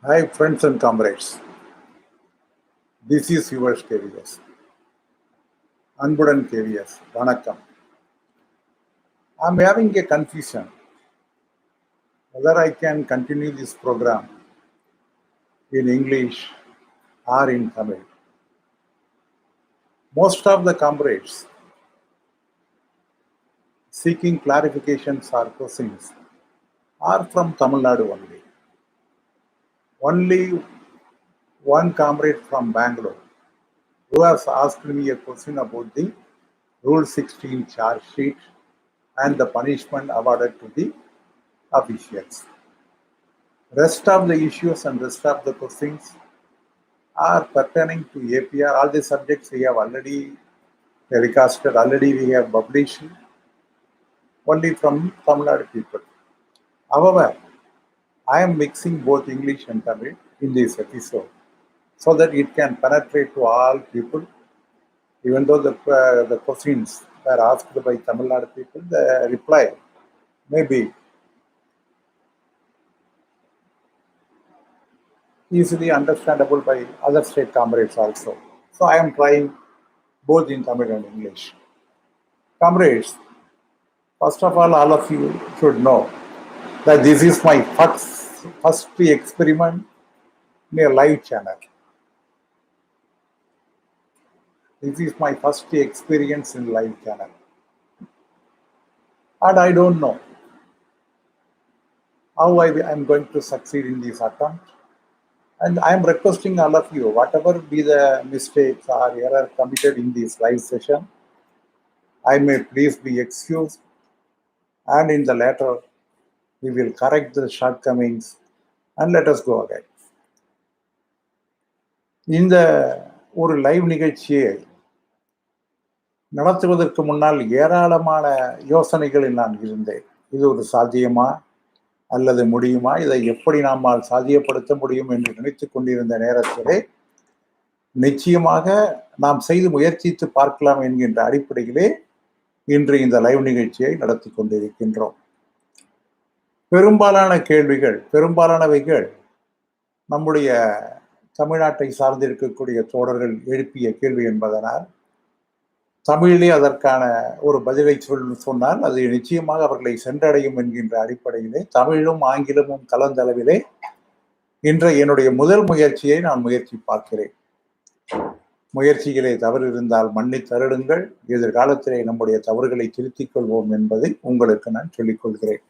Hi, friends and comrades. This is yours, Kayveeyes. Anbudan Kayveeyes. Vanakkam. I'm having a confusion whether I can continue this program in English or in Tamil. Most of the comrades seeking clarifications or questions are from Tamil Nadu only. Only one comrade from Bangalore who has asked me a question about the Rule 16 charge sheet and the punishment awarded to the officials. Rest of the issues and rest of the questions are pertaining to APR. All the subjects we have already telecasted, already we have published, only from Tamil Nadu people. However, I am mixing both English and Tamil in this episode so that it can penetrate to all people. Even though the questions were asked by Tamil Nadu people, the reply may be easily understandable by other state comrades also. So I am trying both in Tamil and English. Comrades, first of all of you should know that this is my first experiment in a live channel. This is my first experience in live channel. And I don't know how I am going to succeed in this attempt. And I am requesting all of you, whatever be the mistakes or error committed in this live session, I may please be excused. And in the later, we will correct the shortcomings and let us go again. இந்த ஒரு live நிகழ்ச்சியை நடத்துவதற்கு முன்னால் ஏராளமான யோசனைகளில் நான் இருந்தேன். இது ஒரு சாத்தியமா அல்லது முடியுமா, இதை எப்படி நம்மால் சாத்தியப்படுத்த முடியும் என்று நினைத்துக் கொண்டிருந்த நேரத்திலே நிச்சயமாக நாம் செய்து முயற்சித்து பார்க்கலாம் என்கின்ற அடிப்படையிலே இன்று இந்த லைவ் நிகழ்ச்சியை நடத்தி கொண்டிருக்கின்றோம். பெரும்பாலான கேள்விகள், பெரும்பாலானவைகள் நம்முடைய தமிழ்நாட்டை சார்ந்திருக்கக்கூடிய தோழர்கள் எழுப்பிய கேள்வி என்பதனால் தமிழிலே அதற்கான ஒரு பதிலை சொன்னால் அது நிச்சயமாக அவர்களை சென்றடையும் என்கின்ற அடிப்படையிலே தமிழும் ஆங்கிலமும் கலந்தளவிலே இன்றைய என்னுடைய முதல் முயற்சியை நான் முயற்சி பார்க்கிறேன். முயற்சிகளே தவறு இருந்தால் மன்னி தருடுங்கள், எதிர்காலத்திலே நம்முடைய தவறுகளை திருத்திக் கொள்வோம் என்பதை உங்களுக்கு நான் சொல்லிக் கொள்கிறேன்.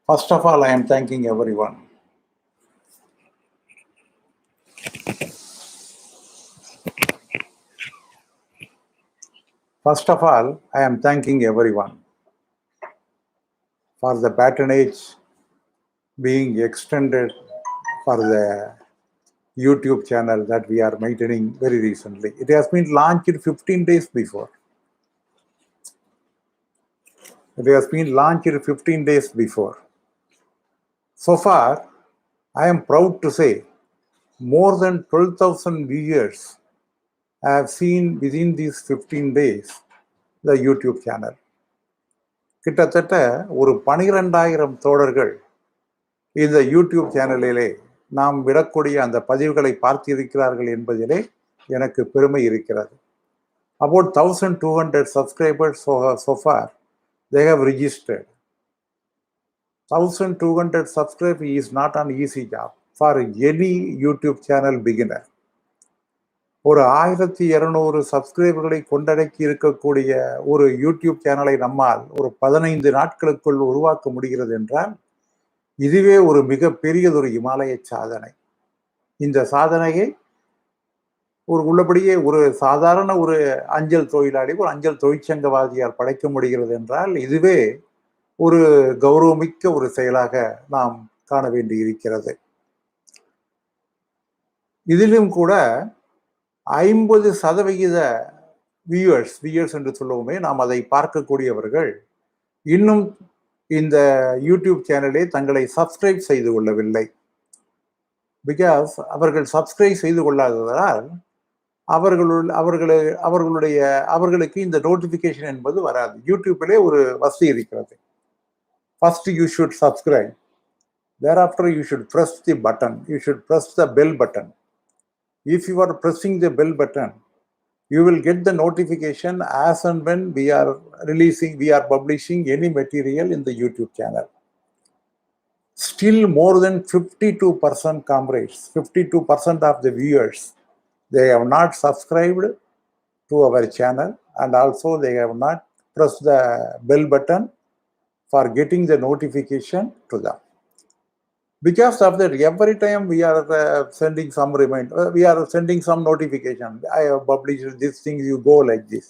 First of all, I am thanking everyone. First of all, I am thanking everyone for the patronage being extended for the YouTube channel that we are maintaining very recently. It has been launched 15 days before. It has been launched 15 days before. So far, I am proud to say more than 12,000 viewers have seen within these 15 days the YouTube channel. கிட்டத்தட்ட ஒரு 12,000 தோழர்கள் இந்த YouTube சேனலிலே நாம் விடக்கூடிய அந்த பதிவுகளை பார்த்திருக்கிறார்கள் என்பதிலே எனக்கு பெருமை இருக்கிறது. About 1,200 subscribers so far they have registered. 1,200 subscribers is not an easy job for any YouTube channel beginner. ஒரு 1,200 சப்ஸ்கிரைபர்களை கொண்டடக்கி இருக்கக்கூடிய ஒரு யூடியூப் சேனலை நம்மால் ஒரு 15 நாட்களுக்குள் உருவாக்க முடிகிறது என்றால் இதுவே ஒரு மிக பெரியதொரு இமாலய சாதனை. இந்த சாதனையை உள்ளபடியே ஒரு சாதாரண ஒரு அஞ்சல் தொழிலாளி, ஒரு அஞ்சல் தொழிற்சங்கவாதியால் படைக்க முடிகிறது என்றால் இதுவே ஒரு கௌரவமிக்க ஒரு செயலாக நாம் காண வேண்டி இருக்கிறது. இதிலும் கூட 50% வியூவர்ஸ் என்று சொல்லுவோமே, நாம் அதை பார்க்கக்கூடியவர்கள் இன்னும் இந்த யூடியூப் சேனலை தங்களை சப்ஸ்கிரைப் செய்து கொள்ளவில்லை. பிகாஸ் அவர்கள் சப்ஸ்கிரைப் செய்து கொள்ளாததால் அவர்களுக்கு இந்த நோட்டிபிகேஷன் என்பது வராது. யூடியூப்பிலே ஒரு வசதி இருக்கிறது. First you should subscribe, Thereafter, you should press the button. You should press the bell button. If you are pressing the bell button, you will get the notification as and when we are publishing any material in the YouTube channel. Still more than 52% comrades, 52% of the viewers, they have not subscribed to our channel, and also they have not pressed the bell button for getting the notification to them. Because of that, every time we are sending some reminder, we are sending some notification. I have published this thing, you go like this.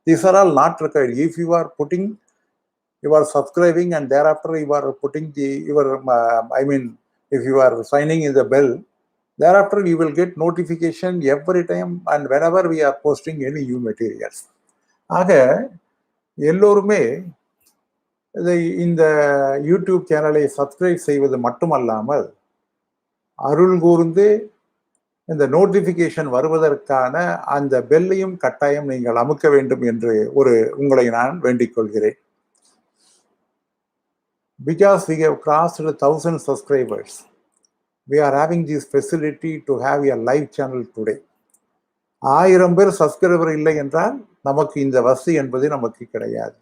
These are all not required. If you are putting, you are subscribing, and thereafter you are putting if you are signing in the bell, thereafter you will get notification every time and whenever we are posting any new materials. ஆக எல்லோருமே இந்த YouTube சேனலை subscribe செய்வது மட்டுமல்லாமல் அருள் கூர்ந்து இந்த notification வருவதற்கான அந்த பெல்லையும் கட்டாயம் நீங்கள் அமுக்க வேண்டும் என்று உங்களை நான் வேண்டிக் கொள்கிறேன். Because we have crossed 1,000 subscribers, we are having this facility to have a live channel today. 1000 பேர் சப்ஸ்கிரைபர் இல்லை என்றால் நமக்கு இந்த வசதி என்பது நமக்கு கிடையாது.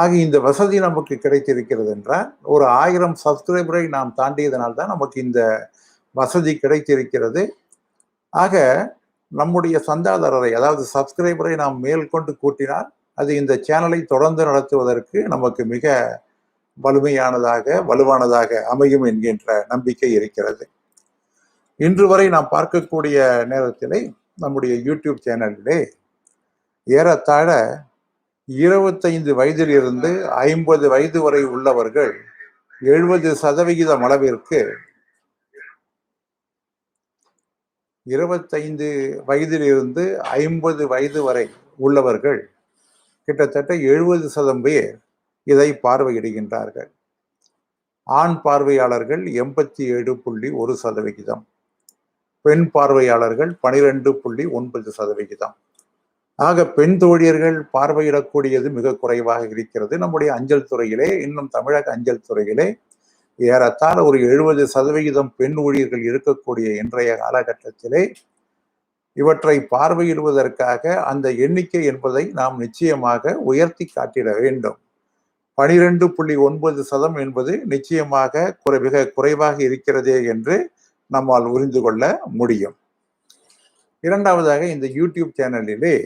ஆக இந்த வசதி நமக்கு கிடைத்திருக்கிறது என்றால் ஒரு 1000 சப்ஸ்கிரைபரை நாம் தாண்டியதனால் தான் நமக்கு இந்த வசதி கிடைத்திருக்கிறது. ஆக நம்முடைய சந்தாதாரரை, அதாவது சப்ஸ்கிரைபரை நாம் மேல் கொண்டு கூட்டினால் அது இந்த சேனலை தொடர்ந்து நடத்துவதற்கு நமக்கு மிக வலுவானதாக அமையும் என்கின்ற நம்பிக்கை இருக்கிறது. இன்று வரை நாம் பார்க்கக்கூடிய நேரத்திலே நம்முடைய யூடியூப் சேனலிலே ஏறத்தாழ 25 வயதிலிருந்து 50 வயது வரை உள்ளவர்கள் 70% அளவிற்கு 25 வயதிலிருந்து 50 வயது வரை உள்ளவர்கள் கிட்டத்தட்ட 70% பேர் இதை பார்வையிடுகின்றார்கள். ஆண் பார்வையாளர்கள் 87.1%, பெண் பார்வையாளர்கள் 12.9%. ஆக பெண் தோழியர்கள் பார்வையிடக்கூடியது மிக குறைவாக இருக்கிறது. நம்முடைய அஞ்சல் துறையிலே, இன்னும் தமிழக அஞ்சல் துறையிலே ஏறத்தாழ ஒரு 70% பெண் ஊழியர்கள் இருக்கக்கூடிய இன்றைய காலகட்டத்திலே இவற்றை பார்வையிடுவதற்காக அந்த எண்ணிக்கை என்பதை நாம் நிச்சயமாக உயர்த்தி காட்டிட வேண்டும். 12.9% என்பது நிச்சயமாக மிக குறைவாக இருக்கிறதே என்று நம்மால் புரிந்து கொள்ள முடியும். இரண்டாவதாக, இந்த யூடியூப் சேனலிலே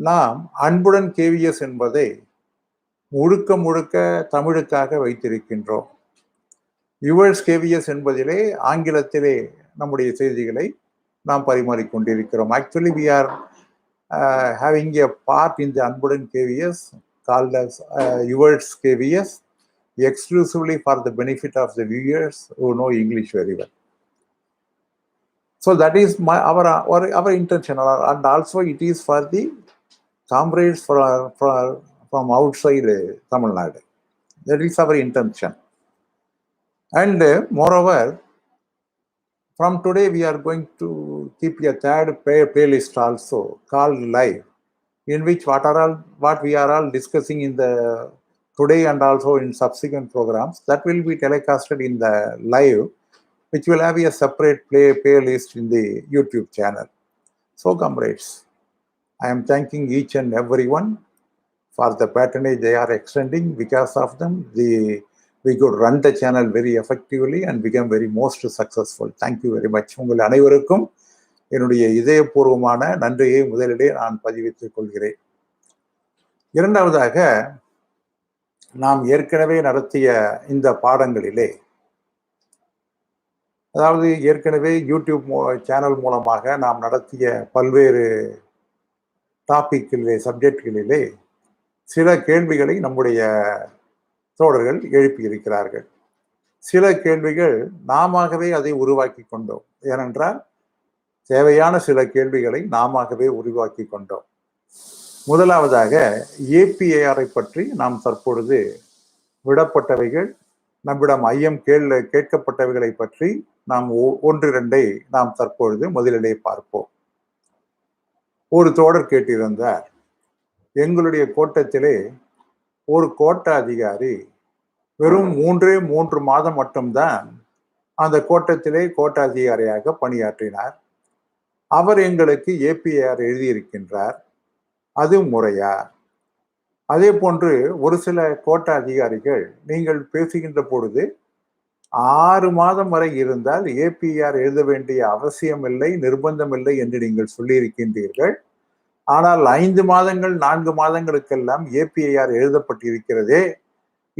நாம் அன்புடன் கேவிஎஸ் என்பதை முழுக்க தமிழுக்காக வைத்திருக்கின்றோம். யுவர்ஸ் கேவிஎஸ் என்பதிலே ஆங்கிலத்திலே நம்முடைய செய்திகளை நாம் பரிமாறிக்கொண்டிருக்கிறோம். Actually we are having a part in the Anbudan KVS called as Yours KVS, exclusively for the benefit of the viewers who know English very well. So that is our intention, and also it is for the comrades from outside Tamil Nadu. That is our intention. And moreover, from today we are going to keep a third playlist also called Live, in which what we are all discussing in the today and also in subsequent programs, that will be telecasted in the live, which will have a separate playlist in the YouTube channel. So comrades, I am thanking each and everyone for the patronage they are extending. Because of them, we could run the channel very effectively and become very most successful. Thank you very much. உங்கள் அனைவருக்கும் என்னுடைய இதயபூர்வமான நன்றியை முதலிலே நான் பதிவித்துக் கொள்கிறேன். இரண்டாவதாக, நாம் ஏற்கனவே நடத்திய இந்த பாடங்களிலே, அதாவது ஏற்கனவே யூடியூப் சேனல் மூலமாக நாம் நடத்திய பல்வேறு டாபிக்களிலே, சப்ஜெக்ட்களிலே சில கேள்விகளை நம்முடைய தோழர்கள் எழுப்பியிருக்கிறார்கள். சில கேள்விகள் நாமவே அதை உருவாக்கி கொண்டோம். ஏனென்றால் தேவையான சில கேள்விகளை நாமவே உருவாக்கி கொண்டோம். முதலாவதாக, ஏபிஐஆரை பற்றி நாம் தற்பொழுது விடப்பட்டவைகள், நம்மிடம் ஐயம் கேட்கப்பட்டவைகளை பற்றி நாம் 1-2 நாம் தற்பொழுது முதலிலே பார்ப்போம். ஒரு தோழர் கேட்டிருந்தார், எங்களுடைய கோட்டத்திலே ஒரு கோட்ட அதிகாரி வெறும் 3 மாதம் மட்டும்தான் அந்த கோட்டத்திலே கோட்டாதிகாரியாக பணியாற்றினார். அவர் எங்களுக்கு ஏபிஆர் எழுதியிருக்கின்றார். அது முறையா? அதே போன்று ஒரு சில கோட்ட அதிகாரிகள் நீங்கள் பேசுகின்ற பொழுது 6 மாதம் வரை இருந்தால் ஏபிஆர் எழுத வேண்டிய அவசியம் இல்லை, நிர்பந்தம் இல்லை என்று நீங்கள் சொல்லியிருக்கின்றீர்கள். ஆனால் 5 மாதங்கள் 4 மாதங்களுக்கெல்லாம் ஏபிஐஆர் எழுதப்பட்டிருக்கிறதே,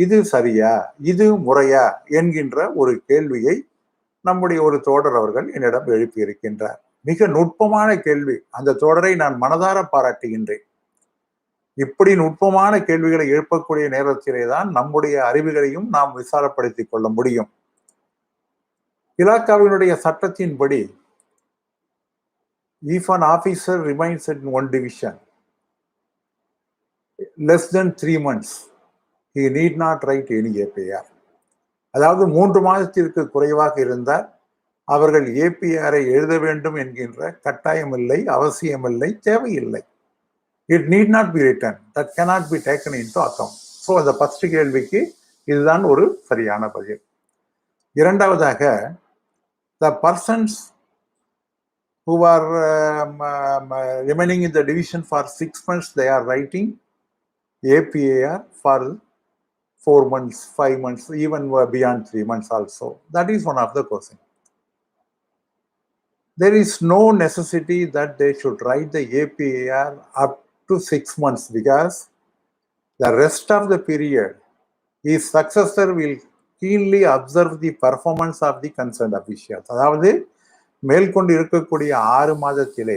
இது சரியா, இது முறையா என்கின்ற ஒரு கேள்வியை நம்முடைய ஒரு தோழர் அவர்கள் என்னிடம் எழுப்பியிருக்கின்றார். மிக நுட்பமான கேள்வி. அந்த தோழரை நான் மனதார பாராட்டுகின்றேன். இப்படி நுட்பமான கேள்விகளை எழுப்பக்கூடிய நேரத்திலே தான் நம்முடைய அறிவுகளையும் நாம் விசாலப்படுத்திக் கொள்ள முடியும். இலாக்காவினுடைய சட்டத்தின்படி if an officer remains in one division less than 3 months, he need not write any APR. அதாவது 3 மாதத்திற்கு குறைவாக இருந்தால் அவர்கள் ஏபிஆரை எழுத வேண்டும் என்கின்ற கட்டாயமில்லை, அவசியமில்லை, தேவையில்லை. It need not be written, that cannot be taken into account. So அந்த ஃபர்ஸ்ட் கேள்விக்கு இதுதான் ஒரு சரியான பதில். இரண்டாவதாக, த persons who are remaining in the division for 6 months, they are writing APAR for 4 months, 5 months, even beyond 3 months also. That is one of the questions. There is no necessity that they should write the APAR up to 6 months because the rest of the period, his successor will keenly observe the performance of the concerned officials. அதாவது மேற்கொண்டு இருக்கக்கூடிய 6 மாதத்திலே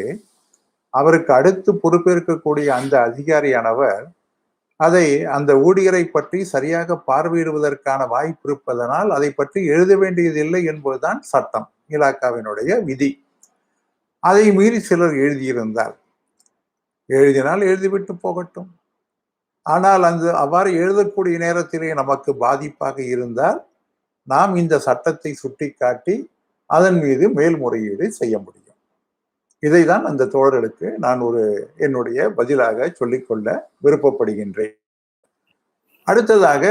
அவருக்கு அடுத்து பொறுப்பேற்கக்கூடிய அந்த அதிகாரியானவர் அதை அந்த ஊழியரை பற்றி சரியாக பார்வையிடுவதற்கான வாய்ப்பு இருப்பதனால் அதை பற்றி எழுத வேண்டியதில்லை என்பதுதான் சட்டம், இலாக்காவினுடைய விதி. அதை மீறி சிலர் எழுதினால் எழுதிவிட்டு போகட்டும். ஆனால் அவ்வாறு எழுதக்கூடிய நேரத்திலே நமக்கு பாதிப்பாக இருந்தால் நாம் இந்த சட்டத்தை சுட்டிக்காட்டி அதன் மீது மேல்முறையீடு செய்ய முடியும். இதைதான் அந்த தோழர்களுக்கு நான் என்னுடைய பதிலாக சொல்லிக்கொள்ள விருப்பப்படுகின்றேன். அடுத்ததாக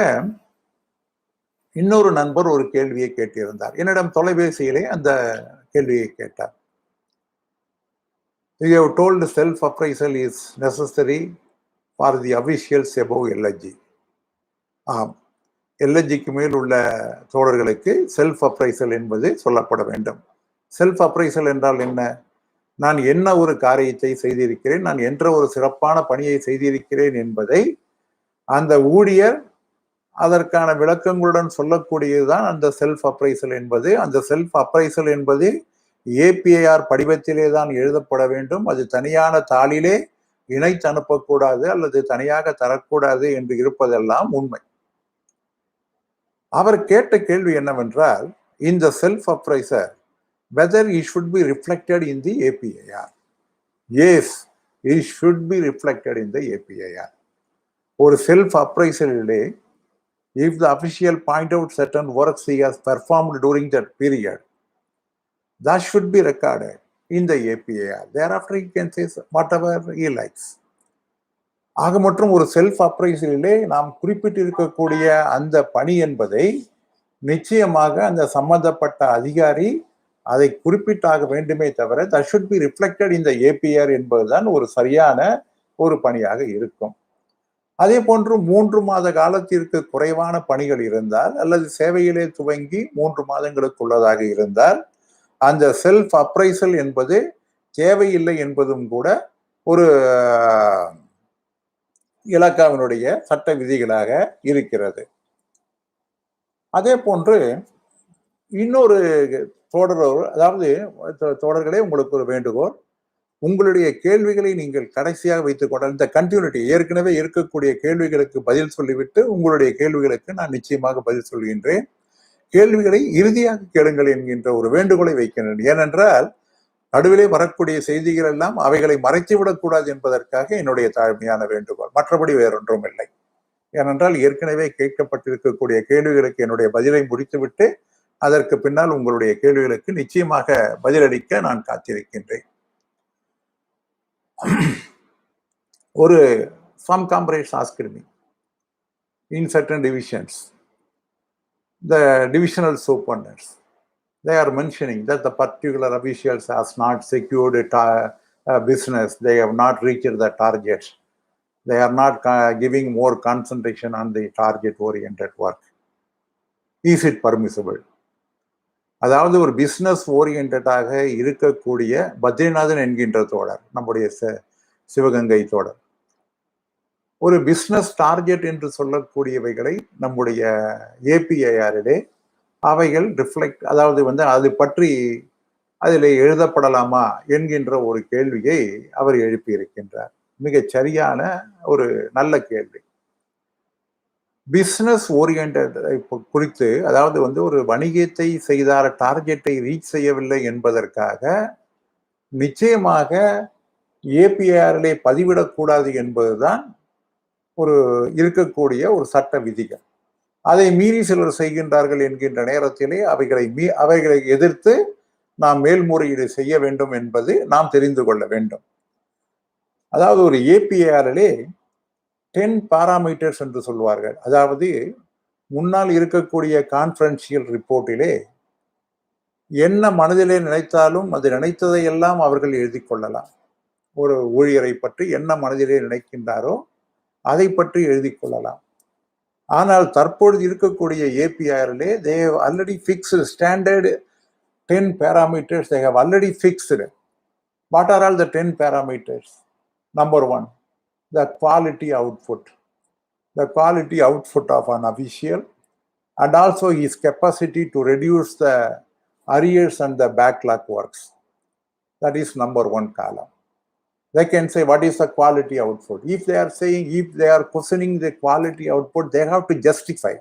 இன்னொரு நண்பர் ஒரு கேள்வியை கேட்டிருந்தார். என்னிடம் தொலைபேசியிலே அந்த கேள்வியை கேட்டார். You have told self-appraisal is necessary for the officials above LHG. ஆம், எல்ஹெச்சிக்கு மேல் உள்ள தோழர்களுக்கு செல்ஃப் அப்ரைசல் என்பது சொல்லப்பட வேண்டும். செல்ஃப் அப்ரைசல் என்றால் என்ன? நான் என்ன ஒரு காரியத்தை செய்திருக்கிறேன், நான் என்ற ஒரு சிறப்பான பணியை செய்திருக்கிறேன் என்பதை அந்த ஊழியர் அதற்கான விளக்கங்களுடன் சொல்லக்கூடியதுதான் அந்த செல்ஃப் அப்ரைசல் என்பது. அந்த செல்ஃப் அப்ரைசல் என்பது ஏபிஐஆர் படிவத்திலே தான் எழுதப்பட வேண்டும். அது தனியான தாளிலே இணைத்து அனுப்பக்கூடாது அல்லது தனியாக தரக்கூடாது என்று இருப்பதெல்லாம் உண்மை. அவர் கேட்ட கேள்வி என்னவென்றால், இந்த self appraiser whether it should be reflected in the APIR. Yes, it should be reflected in the APIR. ஒரு self அப்ரைசலிலே if the official point out certain works he has performed during that period, that should be recorded in the APIR. Thereafter he can say whatever he likes. ஆக மற்றும் ஒரு self அப்ரைசலிலே நாம் குறிப்பிட்டிருக்கக்கூடிய அந்த பணி என்பதை நிச்சயமாக அந்த சம்பந்தப்பட்ட அதிகாரி அதை குறிப்பிட்டாக வேண்டுமே தவிர that should be reflected in the APR என்பதுதான் ஒரு சரியான ஒரு பணியாக இருக்கும். அதே போன்று 3 மாத காலத்திற்கு குறைவான பணிகள் இருந்தால் அல்லது சேவையிலே துவங்கி 3 மாதங்களுக்குள்ளதாக இருந்தால் அந்த செல்ஃப் அப்ரைசல் என்பது தேவையில்லை என்பதும் கூட ஒரு இலாக்காவினுடைய சட்ட விதிகளாக இருக்கிறது. அதே போன்று இன்னொரு தோழர்களே, உங்களுக்கு ஒரு வேண்டுகோள். உங்களுடைய கேள்விகளை நீங்கள் கடைசியாக வைத்துக் கொண்டால் இந்த கண்டினியூட்டி ஏற்கனவே இருக்கக்கூடிய கேள்விகளுக்கு பதில் சொல்லிவிட்டு உங்களுடைய கேள்விகளுக்கு நான் நிச்சயமாக பதில் சொல்கின்றேன். கேள்விகளை இறுதியாக கேளுங்கள் என்கின்ற ஒரு வேண்டுகோளை வைக்கின்றேன். ஏனென்றால் நடுவிலே வரக்கூடிய செய்திகள் எல்லாம் அவைகளை மறைத்துவிடக்கூடாது என்பதற்காக என்னுடைய தாழ்மையான வேண்டுகோள். மற்றபடி வேறொன்றும் இல்லை. ஏனென்றால் ஏற்கனவே கேட்கப்பட்டிருக்கக்கூடிய கேள்விகளுக்கு என்னுடைய பதிலை முடித்துவிட்டு அதற்கு பின்னால் உங்களுடைய கேள்விகளுக்கு நிச்சயமாக பதிலளிக்க நான் காத்திருக்கின்றேன். some comrades asked me in certain divisions, the divisional superintendents, they are mentioning that the particular officials has not secured a business, they have not reached the target, they are not giving more concentration on the target-oriented work. Is it permissible? அதாவது ஒரு business ஓரியன்டாக இருக்கக்கூடிய பத்ரிநாதன் என்கின்ற தோழர், நம்முடைய சிவகங்கை தோழர், ஒரு business target என்று சொல்லக்கூடியவைகளை நம்முடைய ஏபிஐஆரிலே அவைகள் ரிஃப்ளெக்ட், அதாவது அது பற்றி அதில் எழுதப்படலாமா என்கின்ற ஒரு கேள்வியை அவர் எழுப்பியிருக்கின்றார். மிகச் சரியான ஒரு நல்ல கேள்வி. பிஸ்னஸ் ஓரியன்ட் குறித்து, அதாவது ஒரு வணிகத்தை செய்தால் டார்கெட்டை ரீச் செய்யவில்லை என்பதற்காக நிச்சயமாக ஏபிஐஆரிலே பதிவிடக்கூடாது என்பதுதான் ஒரு இருக்கக்கூடிய ஒரு சட்ட விதிகள். அதை மீறி சிலர் செய்கின்றார்கள் என்கின்ற நேரத்திலே அவைகளை எதிர்த்து நாம் மேல்முறையீடு செய்ய வேண்டும் என்பது நாம் தெரிந்து கொள்ள வேண்டும். அதாவது ஒரு ஏபிஐஆரிலே 10 பாராமீட்டர்ஸ் என்று சொல்வார்கள். அதாவது முன்னால் இருக்கக்கூடிய கான்ஃபரன்ஷியல் ரிப்போர்ட்டிலே என்ன மனதிலே நினைத்தாலும் அது நினைத்ததையெல்லாம் அவர்கள் எழுதி கொள்ளலாம். ஒரு ஊழியரை பற்றி என்ன மனதிலே நினைக்கின்றாரோ அதை பற்றி எழுதி கொள்ளலாம். ஆனால் தற்பொழுது இருக்கக்கூடிய ஏபிஐஆரிலே they have already fixed standard 10 parameters. They have already fixed. What are all the 10 parameters? Number 1, the quality output. The quality output of an official and also his capacity to reduce the arrears and the backlog works. That is number 1 column. They can say, what is the quality output? If they are questioning the quality output, they have to justify.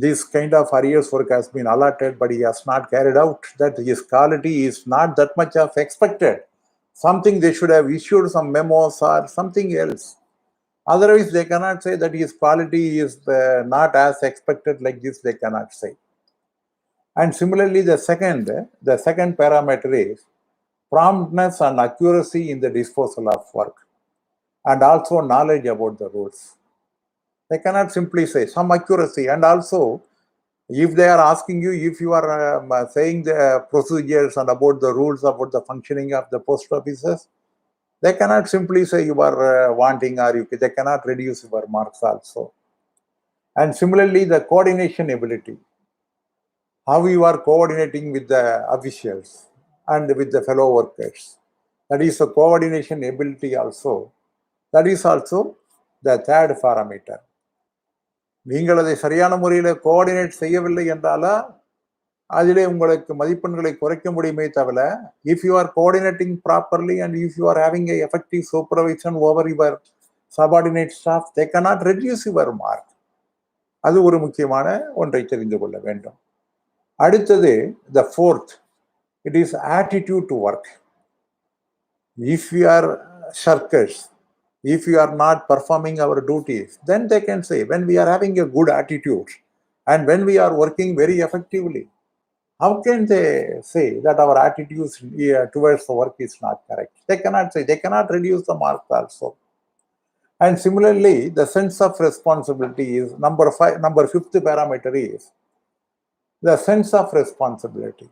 This kind of arrears work has been allotted, but he has not carried out, that his quality is not that much of expected. Something they should have issued some memos or something else. Otherwise, they cannot say that his quality is not as expected. Like this, they cannot say. And similarly, the second parameter is promptness and accuracy in the disposal of work, and also knowledge about the rules. They cannot simply say some accuracy. And also, if they are asking you, if you are saying the procedures and about the rules about the functioning of the post offices, they cannot simply say you are wanting, or they cannot reduce your marks also. And similarly, the coordination ability, how you are coordinating with the officials and with the fellow workers, that is a coordination ability also. That is also the third parameter. நீங்கள் அதை சரியான முறையில் coordinate செய்யவில்லை என்றாலா அதிலே உங்களுக்கு மதிப்பெண்களை குறைக்க முடியுமே தவிர, if you are coordinating properly and if you are having a effective supervision over your subordinate staff, they cannot reduce your mark. அது ஒரு முக்கியமான ஒன்றை தெரிந்து கொள்ள வேண்டும். அடுத்தது the fourth, it is attitude to work. If we are shirkers, if we are not performing our duties, then they can say, when we are having a good attitude and when we are working very effectively, how can they say that our attitude towards the work is not correct? They cannot say, they cannot reduce the mark also. And similarly, the sense of responsibility is number fifth parameter is the sense of responsibility.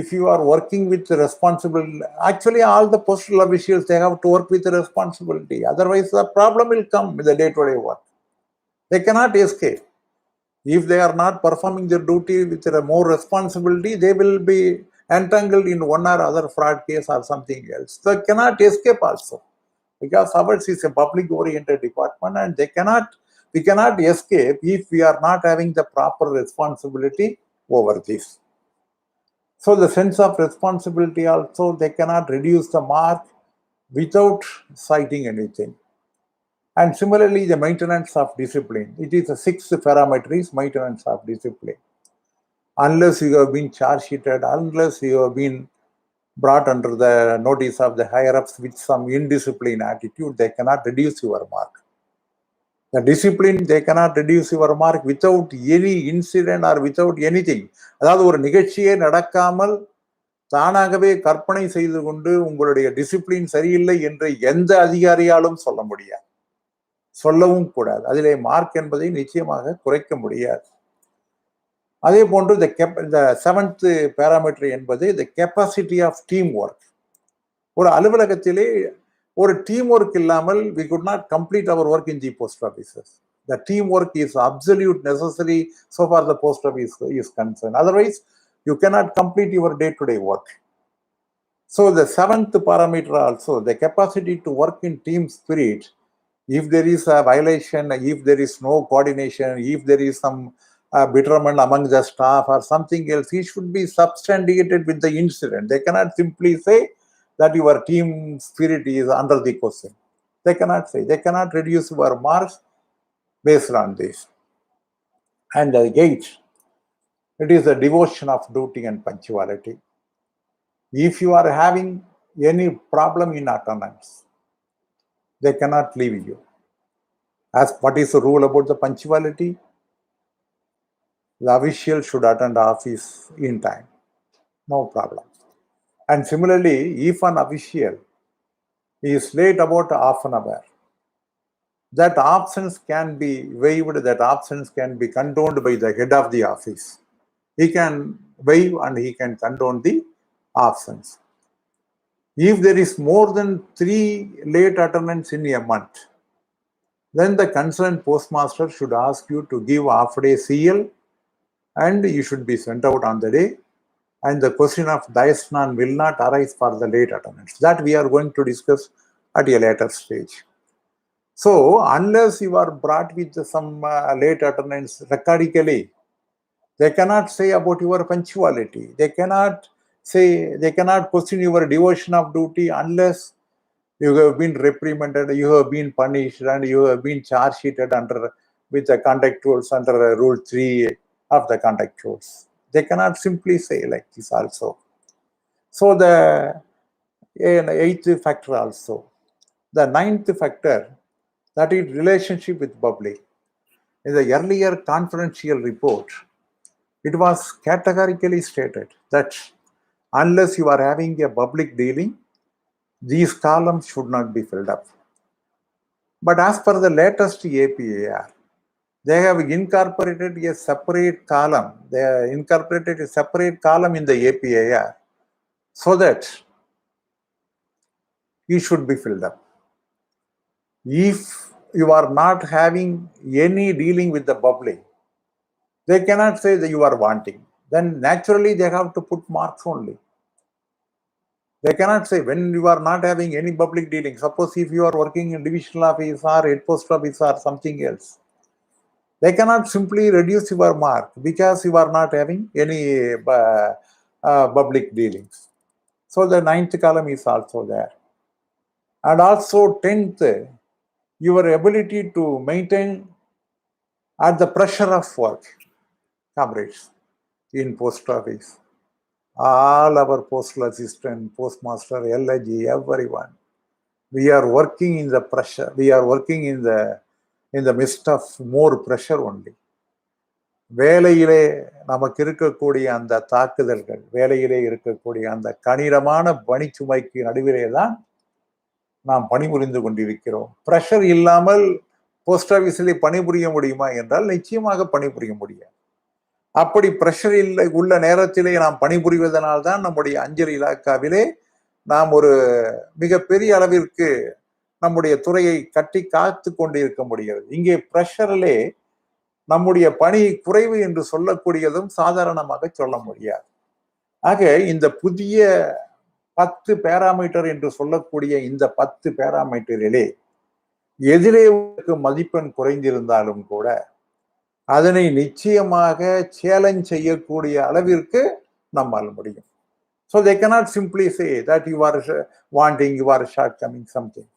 If you are working with responsibility, actually all the postal officials, they have to work with responsibility. Otherwise, the problem will come with the day-to-day work. They cannot escape. If they are not performing their duty with more responsibility, they will be entangled in one or other fraud case or something else. They cannot escape also. Because ours is a public-oriented department and we cannot escape if we are not having the proper responsibility over this. So the sense of responsibility also, they cannot reduce the mark without citing anything. And similarly, the maintenance of discipline. It is the sixth parameter is maintenance of discipline. Unless you have been charge sheeted, unless you have been brought under the notice of the higher-ups with some indisciplined attitude, they cannot reduce your mark. The discipline, they cannot reduce your mark without any incident or without anything. அதாவது ஒரு நிகழ்ச்சியே நடக்காமல் தானாகவே கற்பனை செய்து கொண்டு உங்களுடைய discipline சரியில்லை என்று எந்த அதிகாரியாலும் சொல்ல முடியாது, சொல்லவும் கூடாது. அதிலே மார்க் என்பதை நிச்சயமாக குறைக்க முடியாது. அதே போன்று the seventh parameter என்பது the capacity of teamwork. ஒரு அலுவலகத்திலே ஒரு டீம் ஒர்க் இல்லாமல் we could not complete our work in the post offices. The teamwork is absolute necessary so far the post office is concerned. Otherwise, you cannot complete your day-to-day work. So the seventh parameter also, the capacity to work in team spirit. If there is a violation, if there is no coordination, if there is some betterment among the staff or something else, it should be substantiated with the incident. They cannot simply say that your team spirit is under the question. They cannot say. They cannot reduce your marks based on this. And the eighth, it is the devotion of duty and punctuality. If you are having any problem in attendance, they cannot leave you. As what is the rule about the punctuality? The official should attend office in time. No problem. And similarly, if an official is late about half an hour, that absence can be waived, that absence can be condoned by the head of the office. He can waive and he can condone the absence. If there is more than 3 late attendance in a month, then the concerned postmaster should ask you to give half-day CL and you should be sent out on the day. And the question of Dayasnan will not arise for the late attendance. That we are going to discuss at a later stage. So, unless you are brought with some late attendance recordically, they cannot say about your punctuality. They cannot question your devotion of duty unless you have been reprimanded, you have been punished, and you have been charge sheeted with the conduct rules under Rule 3 of the conduct rules. They cannot simply say like this also. So the eighth factor also. The ninth factor, that is relationship with public. In the earlier confidential report, it was categorically stated that unless you are having a public dealing, these columns should not be filled up. But as per the latest APAR, they have incorporated a separate column. They have incorporated a separate column in the APAR so that it should be filled up. If you are not having any dealing with the public, they cannot say that you are wanting. Then naturally they have to put marks only. They cannot say when you are not having any public dealing. Suppose if you are working in divisional office or head post office or something else, they cannot simply reduce your mark because you are not having any public dealings. So the ninth column is also there. And also 10th, your ability to maintain at the pressure of work. Comrades, in post office, all our postal assistant, postmaster, LIG, everyone, we are working in the pressure. We are working in the midst of more pressure only. வேலையிலே நமக்கு இருக்கக்கூடிய அந்த தாக்குதல்கள், வேலையிலே இருக்கக்கூடிய அந்த கடினமான பணிச்சுமைக்கு நடுவிலே தான் நாம் பணிபுரிந்து கொண்டிருக்கிறோம். பிரஷர் இல்லாமல் போஸ்ட் ஆபீஸிலே பணிபுரிய முடியுமா என்றால் நிச்சயமாக பணிபுரிய முடியாது. அப்படி பிரஷர் இல்லை உள்ள நேரத்திலே நாம் பணிபுரிவதனால் தான் நம்முடைய அஞ்சல் இலாக்காவிலே நாம் ஒரு மிகப்பெரிய அளவிற்கு நம்முடைய துறையை கட்டி காத்து கொண்டு இருக்க முடிகிறது. இங்கே பிரஷரிலே நம்முடைய பணி குறைவு என்று சொல்லக்கூடியதும் சாதாரணமாக சொல்ல முடியாது. ஆக இந்த புதிய 10 பேராமீட்டர் என்று சொல்லக்கூடிய இந்த 10 பேராமீட்டரிலே எதிலே மதிப்பெண் குறைந்திருந்தாலும் கூட அதனை நிச்சயமாக சேலஞ்ச் செய்யக்கூடிய அளவிற்கு நம்மால் முடியும். So they cannot simply say that you are wanting, you are shortcoming something.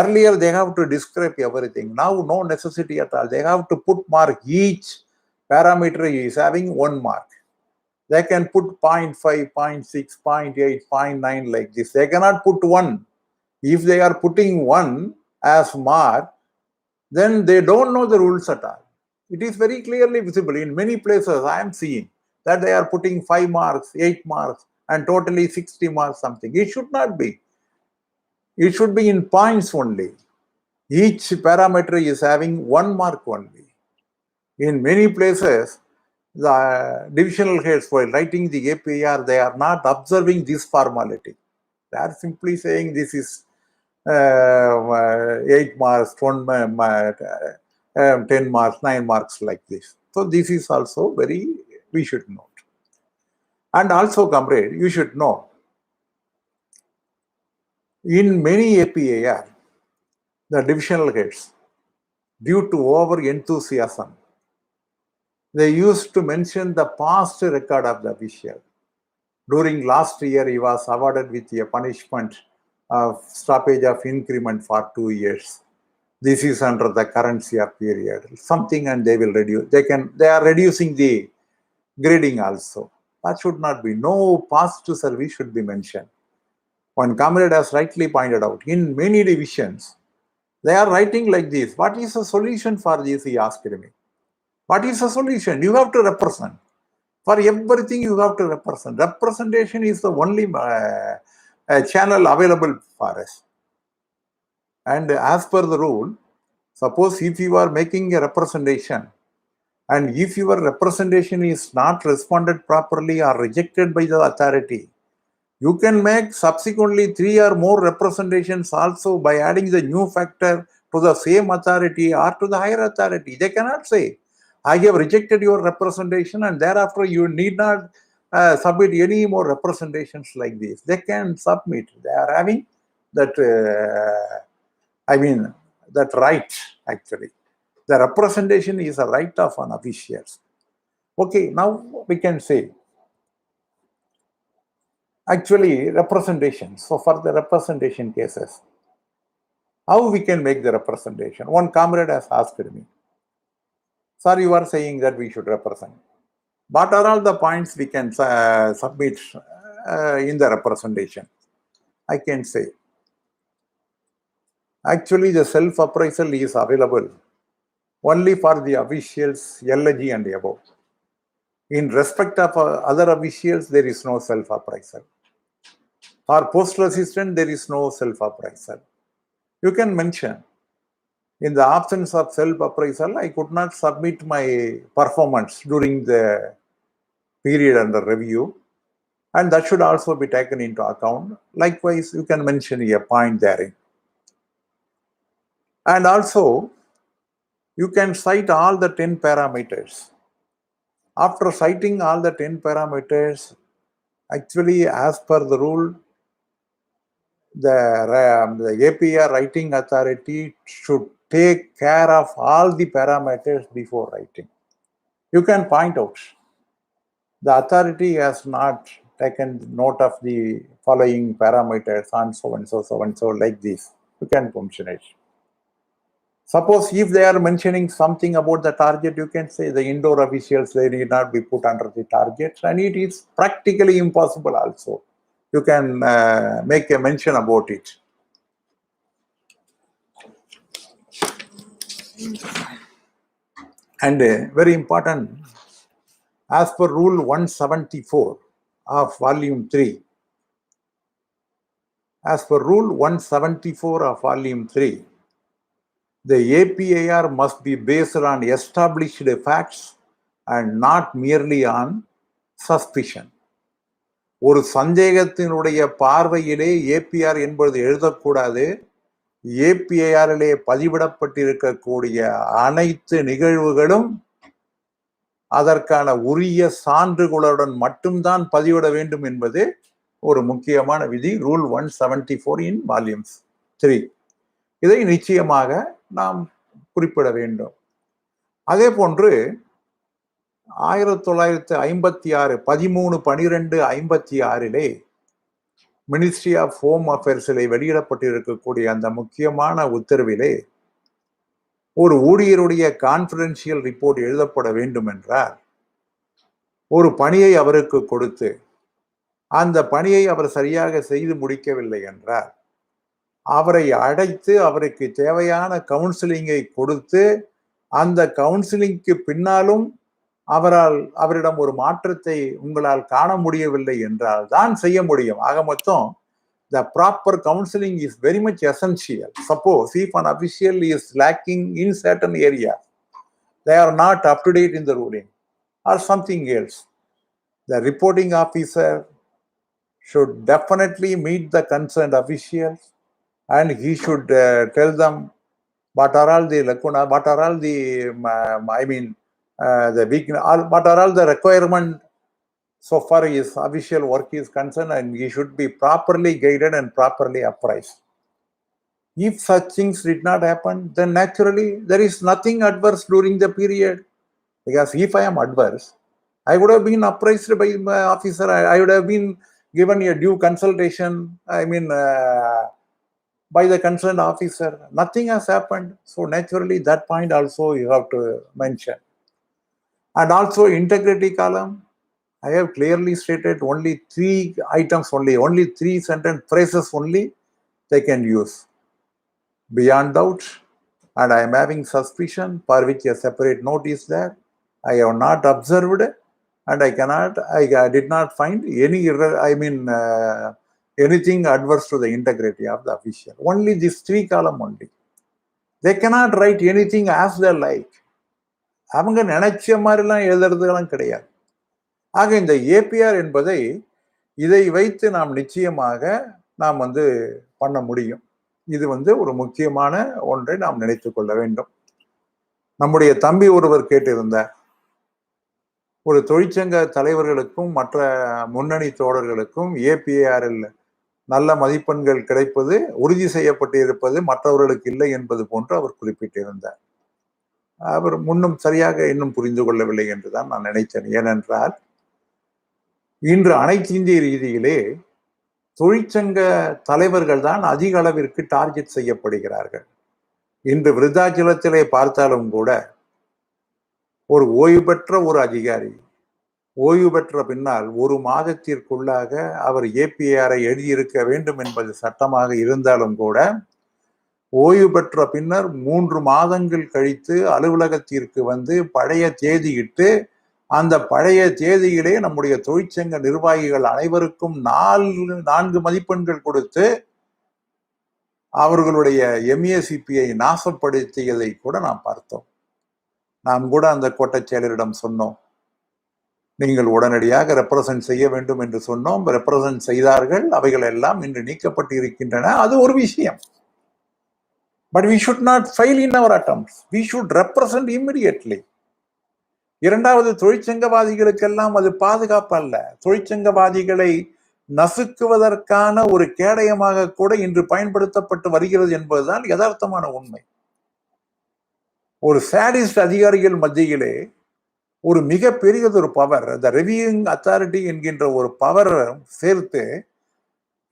Earlier they have to describe everything. Now no necessity at all. They have to put mark. Each parameter is having 1 mark. They can put 0.5, 0.6, 0.8, 0.9 like this. They cannot put 1. If they are putting 1 as mark, then they don't know the rules at all. It is very clearly visible. In many places I am seeing that they are putting 5 marks, 8 marks, and totally 60 marks something. It should not be. It should be in points only. Each parameter is having 1 mark only. In many places, the divisional heads, while writing the APR, they are not observing this formality. They are simply saying this is 8 marks, 10 marks, 9 marks, like this. So this is also we should note. And also, comrade, you should know, in many APAR, the divisional heads, due to over enthusiasm, they used to mention the past record of the official. During last year, he was awarded with a punishment of stoppage of increment for 2 years. This is under the current year period. Something, and they will reduce. They are reducing the grading also. That should not be. No past service should be mentioned. One comrade has rightly pointed out, in many divisions, they are writing like this. What is the solution for this, he asked me. What is the solution? You have to represent. For everything, you have to represent. Representation is the only channel available for us. And as per the rule, suppose if you are making a representation, and if your representation is not responded properly or rejected by the authority, you can make subsequently 3 or more representations also by adding the new factor to the same authority or to the higher authority. They cannot say, I have rejected your representation and thereafter you need not submit any more representations like this. They can submit. They are having that, that right, actually. The representation is a right of an official. Okay, now we can say, actually, representation. So for the representation cases, how we can make the representation? One comrade has asked me, sir, you are saying that we should represent. What are all the points we can submit in the representation? I can say, actually, the self-appraisal is available only for the officials LG and above. In respect of other officials, there is no self-appraisal. For postal assistant, there is no self-appraisal. You can mention, in the absence of self-appraisal, I could not submit my performance during the period under review, and that should also be taken into account. Likewise, you can mention a point therein. And also, you can cite all the 10 parameters. After citing all the 10 parameters, actually, as per the rule, the APR writing authority should take care of all the parameters before writing. You can point out, the authority has not taken note of the following parameters and so and so, like this. You can mention it. Suppose if they are mentioning something about the target, you can say the indoor officials, they need not be put under the target, and it is practically impossible also. You can make a mention about it. And very important, as per Rule 174 of Volume 3, as per Rule 174 of Volume 3, the APAR must be based on established facts and not merely on suspicion. ஒரு சந்தேகத்தினுடைய பார்வையிலே APR என்பது எழுதக்கூடாது. ஏபிஐஆரிலே பதிவிடப்பட்டிருக்கக்கூடிய அனைத்து நிகழ்வுகளும் அதற்கான உரிய சான்றுகளுடன் மட்டும்தான் பதிவிட வேண்டும் என்பது ஒரு முக்கியமான விதி. ரூல் 174 இன் வால்யூம்ஸ் 3. இதை நிச்சயமாக நாம் குறிப்பிட வேண்டும். அதே போன்று 1956 13/12/56 மினிஸ்ட்ரி ஆஃப் ஹோம் அஃபேர்ஸிலே வெளியிடப்பட்டிருக்கக்கூடிய அந்த முக்கியமான உத்தரவிலே ஒரு ஊழியருடைய கான்ஃபிடென்ஷியல் ரிப்போர்ட் எழுதப்பட வேண்டும் என்றால், ஒரு பணியை அவருக்கு கொடுத்து அந்த பணியை அவர் சரியாக செய்து முடிக்கவில்லை என்றால், அவரை அழைத்து அவருக்கு தேவையான கவுன்சிலிங்கை கொடுத்து, அந்த கவுன்சிலிங்க்கு பின்னாலும் அவரிடம் ஒரு மாற்றத்தை உங்களால் காண முடியவில்லை என்றால் தான் செய்ய முடியும். ஆக மொத்தம், the proper counseling is very much essential. Suppose if an official is lacking in certain areas, they are not up to date in the ruling, or something else. The reporting officer should definitely meet the concerned officials, and he should tell them what are all the lacuna, what are all the, the weakness, what are all the requirement so far his official work is concerned, and he should be properly guided and properly apprised. If such things did not happen, then naturally there is nothing adverse during the period. Because if I am adverse, I would have been apprised by my officer. I would have been given a due consultation. By the concerned officer. Nothing has happened. So naturally, that point also you have to mention. And also integrity column. I have clearly stated only 3 items only 3 sentence phrases only they can use. Beyond doubt, and I am having suspicion, for which a separate note is there. I have not observed, and I did not find any, anything adverse to the integrity of the official. Only this 3 column only. They cannot write anything as they like. அவங்க நினைச்ச மாதிரிலாம் எழுதுறதுலாம் கிடையாது. ஆக இந்த APR என்பதை இதை வைத்து நாம் நிச்சயமாக நாம் பண்ண முடியும். இது ஒரு முக்கியமான ஒன்றை நாம் நினைத்துக் கொள்ள வேண்டும். நம்முடைய தம்பி ஒருவர் கேட்டிருந்தார், ஒரு தொழிற்சங்க தலைவர்களுக்கும் மற்ற முன்னணி தோழர்களுக்கும் ஏபிஆரில் நல்ல மதிப்பெண்கள் கிடைப்பது உறுதி செய்யப்பட்டிருப்பது மற்றவர்களுக்கு இல்லை என்பது போன்று அவர் குறிப்பிட்டிருந்தார். அவர் முன்னும் சரியாக இன்னும் புரிந்து கொள்ளவில்லை என்றுதான் நான் நினைத்தேன். ஏனென்றால் இன்று அனைத்து இந்திய ரீதியிலே தொழிற்சங்க தலைவர்கள் தான் அதிக அளவிற்கு டார்கெட் செய்யப்படுகிறார்கள். இன்று விருத்தாச்சலத்திலே பார்த்தாலும் கூட ஒரு ஓய்வு பெற்ற ஒரு அதிகாரி ஓய்வு பெற்ற பின்னால் 1 மாதத்திற்குள்ளாக அவர் ஏபிஆரை எழுதியிருக்க வேண்டும் என்பது சட்டமாக இருந்தாலும் கூட ஓய்வு பெற்ற பின்னர் 3 மாதங்கள் கழித்து அலுவலகத்திற்கு பழைய தேதியிட்டு அந்த பழைய தேதியிலே நம்முடைய தொழிற்சங்க நிர்வாகிகள் அனைவருக்கும் 4 மதிப்பெண்கள் கொடுத்து அவர்களுடைய எம்ஏசிபியை நாசப்படுத்தியதை கூட நாம் பார்த்தோம். நாம் கூட அந்த கோட்டச் செயலரிடம் சொன்னோம், நீங்கள் உடனடியாக ரெப்ரசன்ட் செய்ய வேண்டும் என்று சொன்னோம். ரெப்ரசன்ட் செய்தார்கள். அவைகள் எல்லாம் இன்று நீக்கப்பட்டு இருக்கின்றன. அது ஒரு விஷயம். But we should not fail in our attempts. We should represent immediately. இரண்டாவது, தொழிற்சங்கவாதிகளுக்கெல்லாம் அது பாதுகாப்பு அல்ல. தொழிற்சங்கவாதிகளை நசுக்குவதற்கான ஒரு கேடயமாக கூட இன்று பயன்படுத்தப்பட்டு வருகிறது என்பதுதான் யதார்த்தமான உண்மை. ஒரு சாடிஸ்ட் அதிகாரிகள் மத்தியிலே ஒரு மிக பெரியதொரு பவர், இந்த ரிவ்யூயிங் அத்தாரிட்டி என்கின்ற ஒரு பவர் சேர்த்து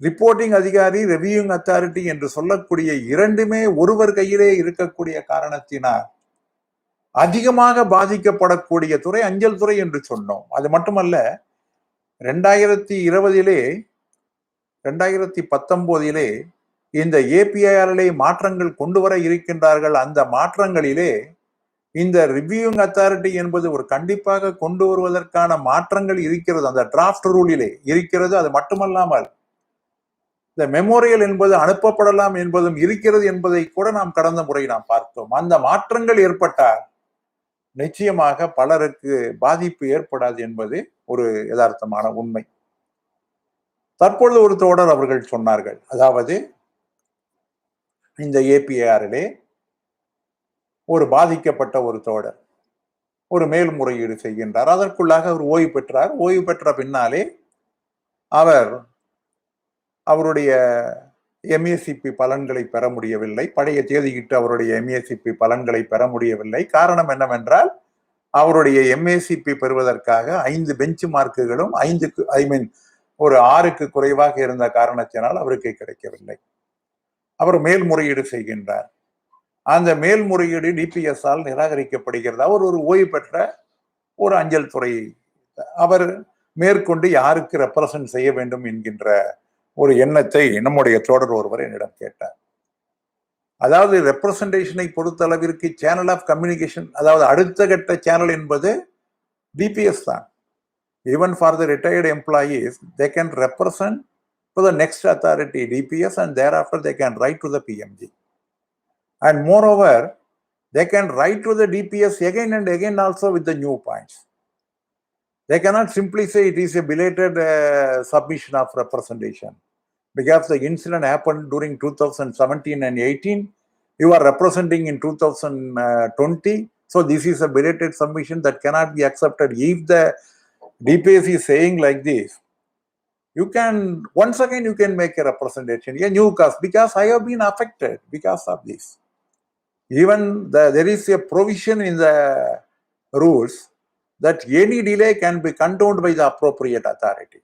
ரிப்போர்ட்டிங் அதிகாரி, ரிவ்யூயிங் அத்தாரிட்டி என்று சொல்லக்கூடிய இரண்டுமே ஒருவர் கையிலே இருக்கக்கூடிய காரணத்தினால் அதிகமாக பாதிக்கப்படக்கூடிய துறை அஞ்சல் துறை என்று சொன்னோம். அது மட்டுமல்ல, 2019 இந்த ஏபிஐஆரிலே மாற்றங்கள் கொண்டு வர இருக்கின்றார்கள். அந்த மாற்றங்களிலே இந்த ரிவ்யூயிங் அத்தாரிட்டி என்பது ஒரு கண்டிப்பாக கொண்டு வருவதற்கான மாற்றங்கள் இருக்கிறது. அந்த டிராஃப்ட் ரூலிலே இருக்கிறது. அது மட்டுமல்லாமல் இந்த மெமோரியல் என்பது அனுப்பப்படலாம் என்பதும் இருக்கிறது என்பதை கூட நாம் கடந்த முறை நாம் பார்த்தோம். அந்த மாற்றங்கள் ஏற்பட்டால் நிச்சயமாக பலருக்கு பாதிப்பு ஏற்படாது என்பது ஒரு யதார்த்தமான உண்மை. தற்பொழுது ஒரு தோழர் அவர்கள் சொன்னார்கள், அதாவது இந்த ஏபிஐஆரிலே ஒரு பாதிக்கப்பட்ட ஒரு தோழர் ஒரு மேல்முறையீடு செய்கின்றார். அதற்குள்ளாக அவர் ஓய்வு பெற்றார். ஓய்வு பெற்ற பின்னாலே அவர் அவருடைய எம்ஏசிபி பலன்களை பெற முடியவில்லை. பழைய தேதியிட்டு அவருடைய எம்ஏசிபி பலன்களை பெற முடியவில்லை. காரணம் என்னவென்றால், அவருடைய எம்ஏசிபி பெறுவதற்காக 5 பெஞ்ச் மார்க்குகளும் 6க்கு குறைவாக இருந்த காரணத்தினால் அவருக்கு கிடைக்கவில்லை. அவர் மேல்முறையீடு செய்கின்றார். அந்த மேல்முறையீடு டிபிஎஸ் ஆல் நிராகரிக்கப்படுகிறது. அவர் ஒரு ஓய்வு பெற்ற ஒரு அஞ்சல் துறை, அவர் மேற்கொண்டு யாருக்கு ரெப்ரசன்ட் செய்ய வேண்டும் என்கின்ற ஒரு எண்ணத்தை நம்முடைய தோழர் ஒருவர் என்னிடம் கேட்டார். அதாவது ரெப்ரசன்டேஷனை பொறுத்த அளவிற்கு சேனல் ஆஃப் கம்யூனிகேஷன், அதாவது அடுத்த கட்ட சேனல் என்பது டிபிஎஸ் தான். Even for the retired employees, they can represent to the next authority DPS and thereafter they can write to the PMG. And moreover, they can write to the DPS again and again also with the new points. They cannot simply say it is a belated submission of representation. Because the incident happened during 2017 and 18, you are representing in 2020. So this is a belated submission that cannot be accepted. If the DPS is saying like this, you can, once again, you can make a representation, a new cause, because I have been affected because of this. Even there is a provision in the rules that any delay can be condoned by the appropriate authority.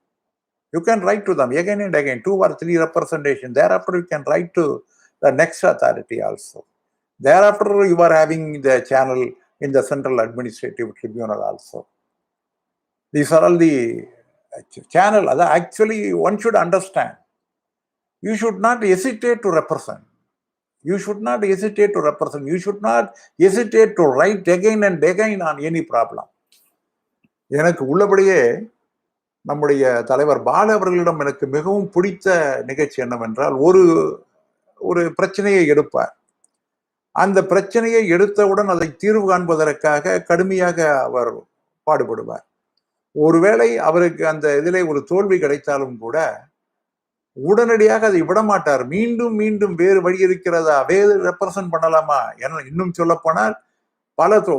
You can write to them again and again, 2 or 3 representation. Thereafter, you can write to the next authority also. Thereafter, you are having the channel in the Central Administrative Tribunal also. These are all the channel. Actually, one should understand. You should not hesitate to represent. You should not hesitate to represent. You should not hesitate to write again and again on any problem. எனக்கு உள்ளபடியே நம்முடைய தலைவர் பாலு அவர்களிடம் எனக்கு மிகவும் பிடித்த நிகழ்ச்சி என்னவென்றால், ஒரு பிரச்சனையை எடுப்பார். அந்த பிரச்சனையை எடுத்தவுடன் அதை தீர்வு காண்பதற்காக கடுமையாக அவர் பாடுபடுவார். ஒருவேளை அவருக்கு அந்த இதிலே ஒரு தோல்வி கிடைத்தாலும் கூட உடனடியாக அதை விடமாட்டார். மீண்டும் மீண்டும் வேறு வழி இருக்கிறதா, வேறு ரெப்ரசன்ட் பண்ணலாமா, இன்னும் சொல்ல போனால்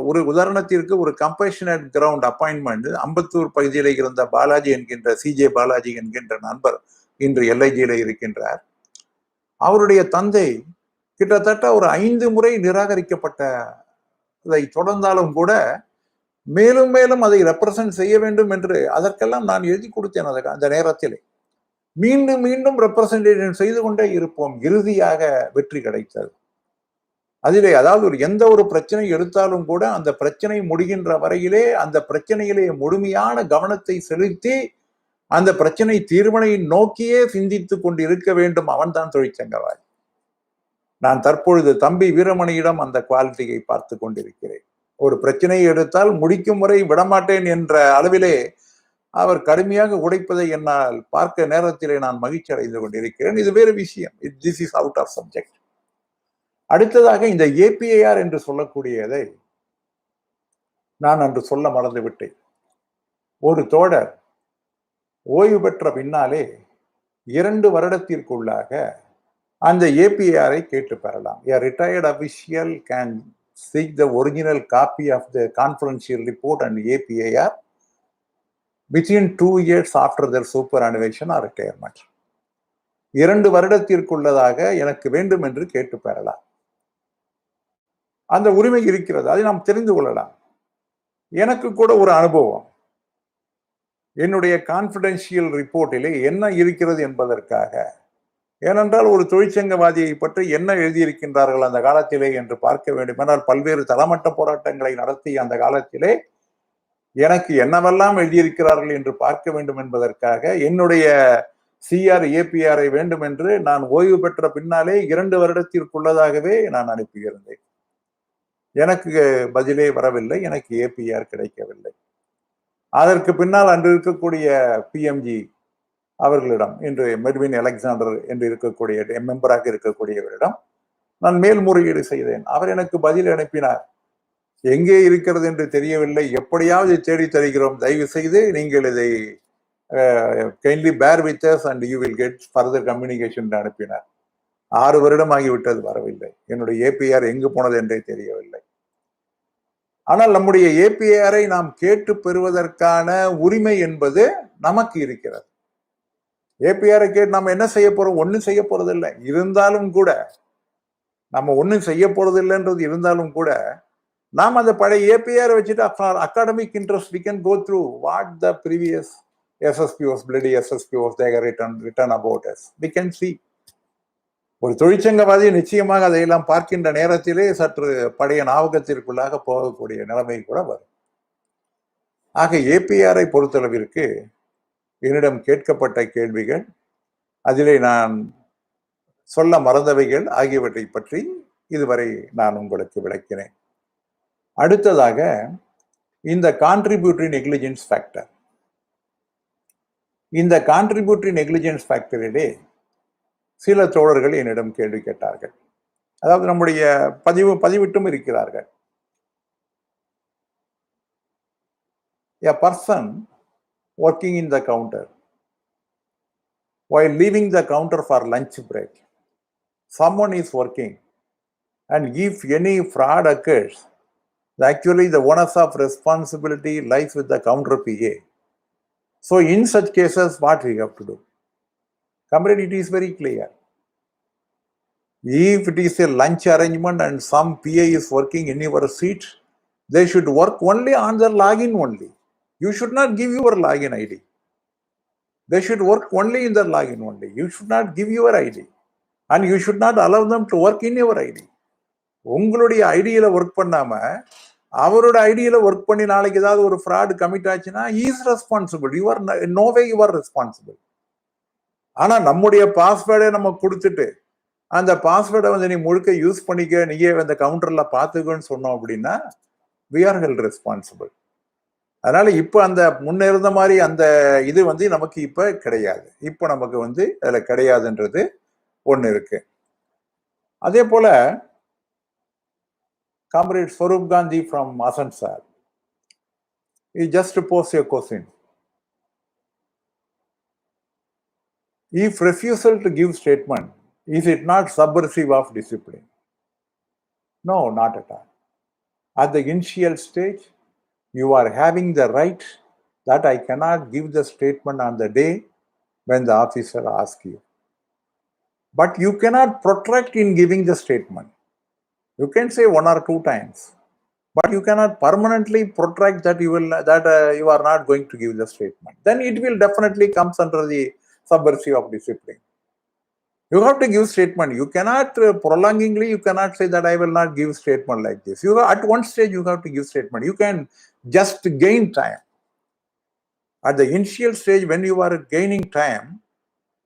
ஒரு உதாரணத்திற்கு ஒரு கம்பேஷனட் கிரவுண்ட் அப்பாயின்மெண்ட் அம்பத்தூர் பகுதியில் இருந்த பாலாஜி என்கின்ற சிஜே பாலாஜி என்கின்ற நண்பர் இன்று எல்ஐஜியில இருக்கின்றார். அவருடைய தந்தை கிட்டத்தட்ட ஒரு 5 முறை நிராகரிக்கப்பட்டதை தொடர்ந்தாலும் கூட மேலும் மேலும் அதை ரெப்ரசன்ட் செய்ய வேண்டும் என்று அதற்கெல்லாம் நான் எழுதி கொடுத்தேன். அந்த நேரத்திலே மீண்டும் மீண்டும் ரெப்ரசன்டேஷன் செய்து கொண்டே இருப்போம். இறுதியாக வெற்றி கிடைத்தது. அதிலே அதாவது எந்த ஒரு பிரச்சனை எடுத்தாலும் கூட அந்த பிரச்சனை முடிகின்ற வரையிலே அந்த பிரச்சனையிலே முழுமையான கவனத்தை செலுத்தி அந்த பிரச்சனை தீர்வினை நோக்கியே சிந்தித்துக் கொண்டு இருக்க வேண்டும். அவன்தான் தொழிற்சங்கவாதி. நான் தற்பொழுது தம்பி வீரமணியிடம் அந்த குவாலிட்டியை பார்த்து கொண்டிருக்கிறேன். ஒரு பிரச்சனையை எடுத்தால் முடிக்கும் வரை விடமாட்டேன் என்ற அளவிலே அவர் கடுமையாக உடைப்பதை என்னால் பார்க்க நேரத்திலே நான் மகிழ்ச்சி அடைந்து கொண்டிருக்கிறேன். இது வேறு விஷயம். This is out of subject. அடுத்ததாக இந்த ஏபிஐஆர் என்று சொல்லக்கூடியதை நான் அன்று சொல்ல மறந்துவிட்டேன். ஒரு தோழர் ஓய்வு பெற்ற பின்னாலே 2 வருடத்திற்குள்ளாக அந்த ஏபிஐஆரை கேட்டு பெறலாம். A retired official can seek the original copy of the confidential report and APIR within 2 years after their superannuation or retirement. 2 வருடத்திற்குள்ளதாக எனக்கு வேண்டும் என்று கேட்டு பெறலாம். அந்த உரிமை இருக்கிறது. அதை நாம் தெரிந்து கொள்ளலாம். எனக்கு கூட ஒரு அனுபவம். என்னுடைய கான்பிடென்ஷியல் ரிப்போர்ட்டிலே என்ன இருக்கிறது என்பதற்காக, ஏனென்றால் ஒரு தொழிற்சங்கவாதியை பற்றி என்ன எழுதியிருக்கின்றார்கள் அந்த காலத்திலே என்று பார்க்க வேண்டும் என்றால் பல்வேறு தளமட்ட போராட்டங்களை நடத்திய அந்த காலத்திலே எனக்கு என்னவெல்லாம் எழுதியிருக்கிறார்கள் என்று பார்க்க வேண்டும் என்பதற்காக என்னுடைய சிஆர் ஏபிஆரை வேண்டும் என்று நான் ஓய்வு பெற்ற பின்னாலே 2 வருடத்திற்குள்ளதாகவே நான் அனுப்பியிருந்தேன். எனக்கு பதிலே வரவில்லை. எனக்கு ஏபிஆர் கிடைக்கவில்லை. அதற்கு பின்னால் அன்று இருக்கக்கூடிய பிஎம்ஜி அவர்களிடம், இன்று மெட்வின் அலெக்சாண்டர் என்று இருக்கக்கூடிய மெம்பராக இருக்கக்கூடியவரிடம் நான் மேல்முறையீடு செய்தேன். அவர் எனக்கு பதில் அனுப்பினார். எங்கே இருக்கிறது என்று தெரியவில்லை, எப்படியாவது தேடி தருகிறோம், தயவு செய்து நீங்கள் இதை kindly bear with us and you will get further communication அனுப்பினார். 6 வருடம் ஆகிவிட்டது, வரவில்லை. என்னுடைய ஏபிஆர் எங்கு போனது என்றே தெரியவில்லை. ஆனால் நம்முடைய ஏபிஆரை நாம் கேட்டு பெறுவதற்கான உரிமை என்பது நமக்கு இருக்கிறது. ஏபிஆரை கேட்டு நம்ம என்ன செய்ய போறோம்? ஒன்னும் செய்ய போறதில்லை. இருந்தாலும் கூட நம்ம ஒன்னும் செய்ய போறதில்லைன்றது இருந்தாலும் கூட நாம் அந்த பழைய ஏபிஆர் வச்சுட்டு academic interest we can go through what the previous SSPOs, bloody SSPOs they have written about us. We can see. ஒரு தொழிற்சங்கவாதி நிச்சயமாக அதையெல்லாம் பார்க்கின்ற நேரத்திலே சற்று பழைய ஞாபகத்திற்குள்ளாக போகக்கூடிய நிலைமை கூட வரும். ஆக ஏபிஆரை பொறுத்தளவிற்கு என்னிடம் கேட்கப்பட்ட கேள்விகள், அதிலே நான் சொல்ல மறந்தவைகள் ஆகியவற்றை பற்றி இதுவரை நான் உங்களுக்கு விளக்கினேன். அடுத்ததாக இந்த கான்ட்ரிபியூட்டரி நெக்லிஜென்ஸ் ஃபேக்டர். இந்த கான்ட்ரிபியூட்டரி நெக்லிஜென்ஸ் ஃபேக்டரிலே சில தோழர்கள் என்னிடம் கேள்வி கேட்டார்கள். அதாவது நம்முடைய பதிவிட்டும் இருக்கிறார்கள். A person working in the counter. While leaving the counter for lunch break, someone is working, and if any fraud occurs, actually the onus of responsibility lies with the counter PA. So in such cases, what we have to do? Comrade, it is very clear. If it is a lunch arrangement and some PA is working in your seat, they should work only on their login only. You should not give your login ID. They should work only in their login only. You should not give your ID. And you should not allow them to work in your ID. உங்களுடைய ஐடியில work பண்ணாம அவரோட ஐடியில work பண்ணி நாளைக்கு ஏதாவது ஒரு fraud commit ஆச்சுன்னா is responsible. You are no way you are responsible. ஆனா நம்முடைய பாஸ்வேர்டை நம்ம கொடுத்துட்டு அந்த பாஸ்வேர்டை வந்து நீ முழுக்க யூஸ் பண்ணிக்க, நீயே அந்த கவுண்டர்ல பாத்துக்கன்னு சொன்னோம் அப்படின்னா we are held responsible. அதனால இப்ப அந்த முன்ன இருந்த மாதிரி அந்த இது வந்து நமக்கு இப்ப கிடையாது. இப்ப நமக்கு வந்து அதுல கிடையாதுன்றது ஒண்ணு இருக்கு. அதே போல Comrade Swarup Gandhi from Asansar, he just posed a question. If refusal to give statement, is it not subversive of discipline? No, not at all. At the initial stage, you are having the right that I cannot give the statement on the day when the officer asks you. But you cannot protract in giving the statement. You can say 1 or 2 times, but you cannot permanently protract that you are not going to give the statement. Then it will definitely come under the subversive of discipline. You have to give statement. You cannot prolongingly, you cannot say that I will not give statement like this. At one stage, you have to give statement. You can just gain time. At the initial stage, when you are gaining time,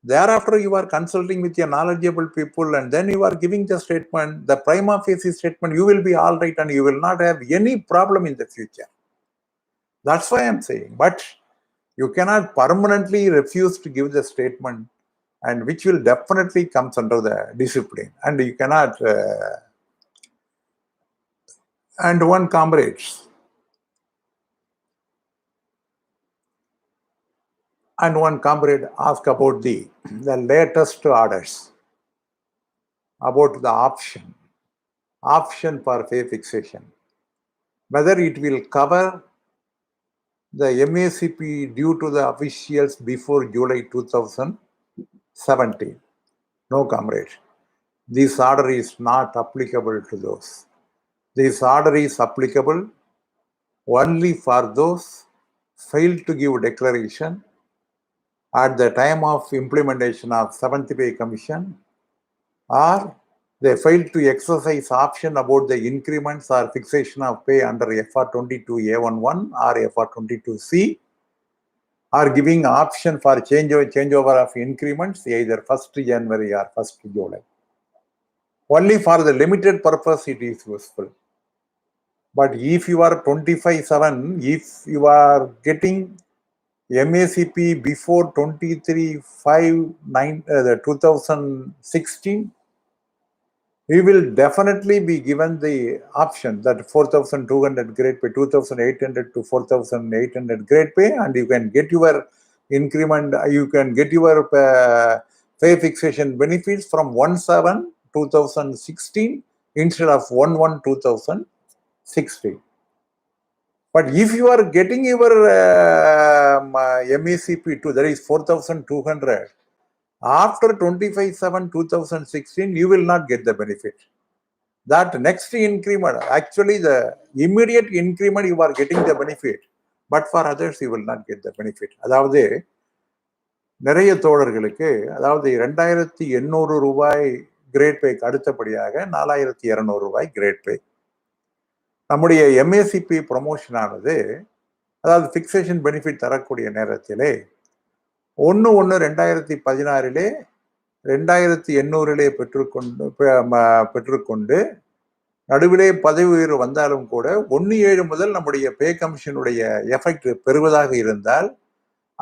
thereafter you are consulting with your knowledgeable people and then you are giving the statement, the prima facie statement, you will be all right and you will not have any problem in the future. That's why I'm saying. But you cannot permanently refuse to give the statement, and which will definitely comes under the discipline. And you cannot... and one comrade asked about the latest orders about the option for pay fixation, whether it will cover the MACP due to the officials before July 2017. No, comrade. This order is not applicable to those. This order is applicable only for those failed to give declaration at the time of implementation of 7th Pay Commission, or they failed to exercise option about the increments or fixation of pay under FR 22A11 or FR 22C, or giving option for changeover of increments either 1st January or 1st July. Only for the limited purpose it is useful. But if you are 25/7, if you are getting MACP before 23/5/2016, we will definitely be given the option that 4,200 grade pay, 2,800 to 4,800 grade pay, and you can get your increment, you can get your pay fixation benefits from 1/7/2016 instead of 1/1/2016. But if you are getting your MACP to, that is 4,200, after 25/7/2016, you will not get the benefit. That next increment, actually the immediate increment you are getting the benefit, but for others you will not get the benefit. அதாவது நிறைய தோழர்களுக்கு, அதாவது 2,800 ரூபாய் great bag அடுத்தபடியாக 4,200 ரூபாய் great பே. நம்முடைய MACP promotion ஆனது, அதாவது பிக்சேஷன் பெனிஃபிட் தரக்கூடிய நேரத்திலே 1/1/2016 2,800 பெற்றுக்கொண்டு நடுவிலே பதவி உயர்வு வந்தாலும் கூட 1/7 முதல் நம்முடைய பே கமிஷனுடைய எஃபெக்ட் பெறுவதாக இருந்தால்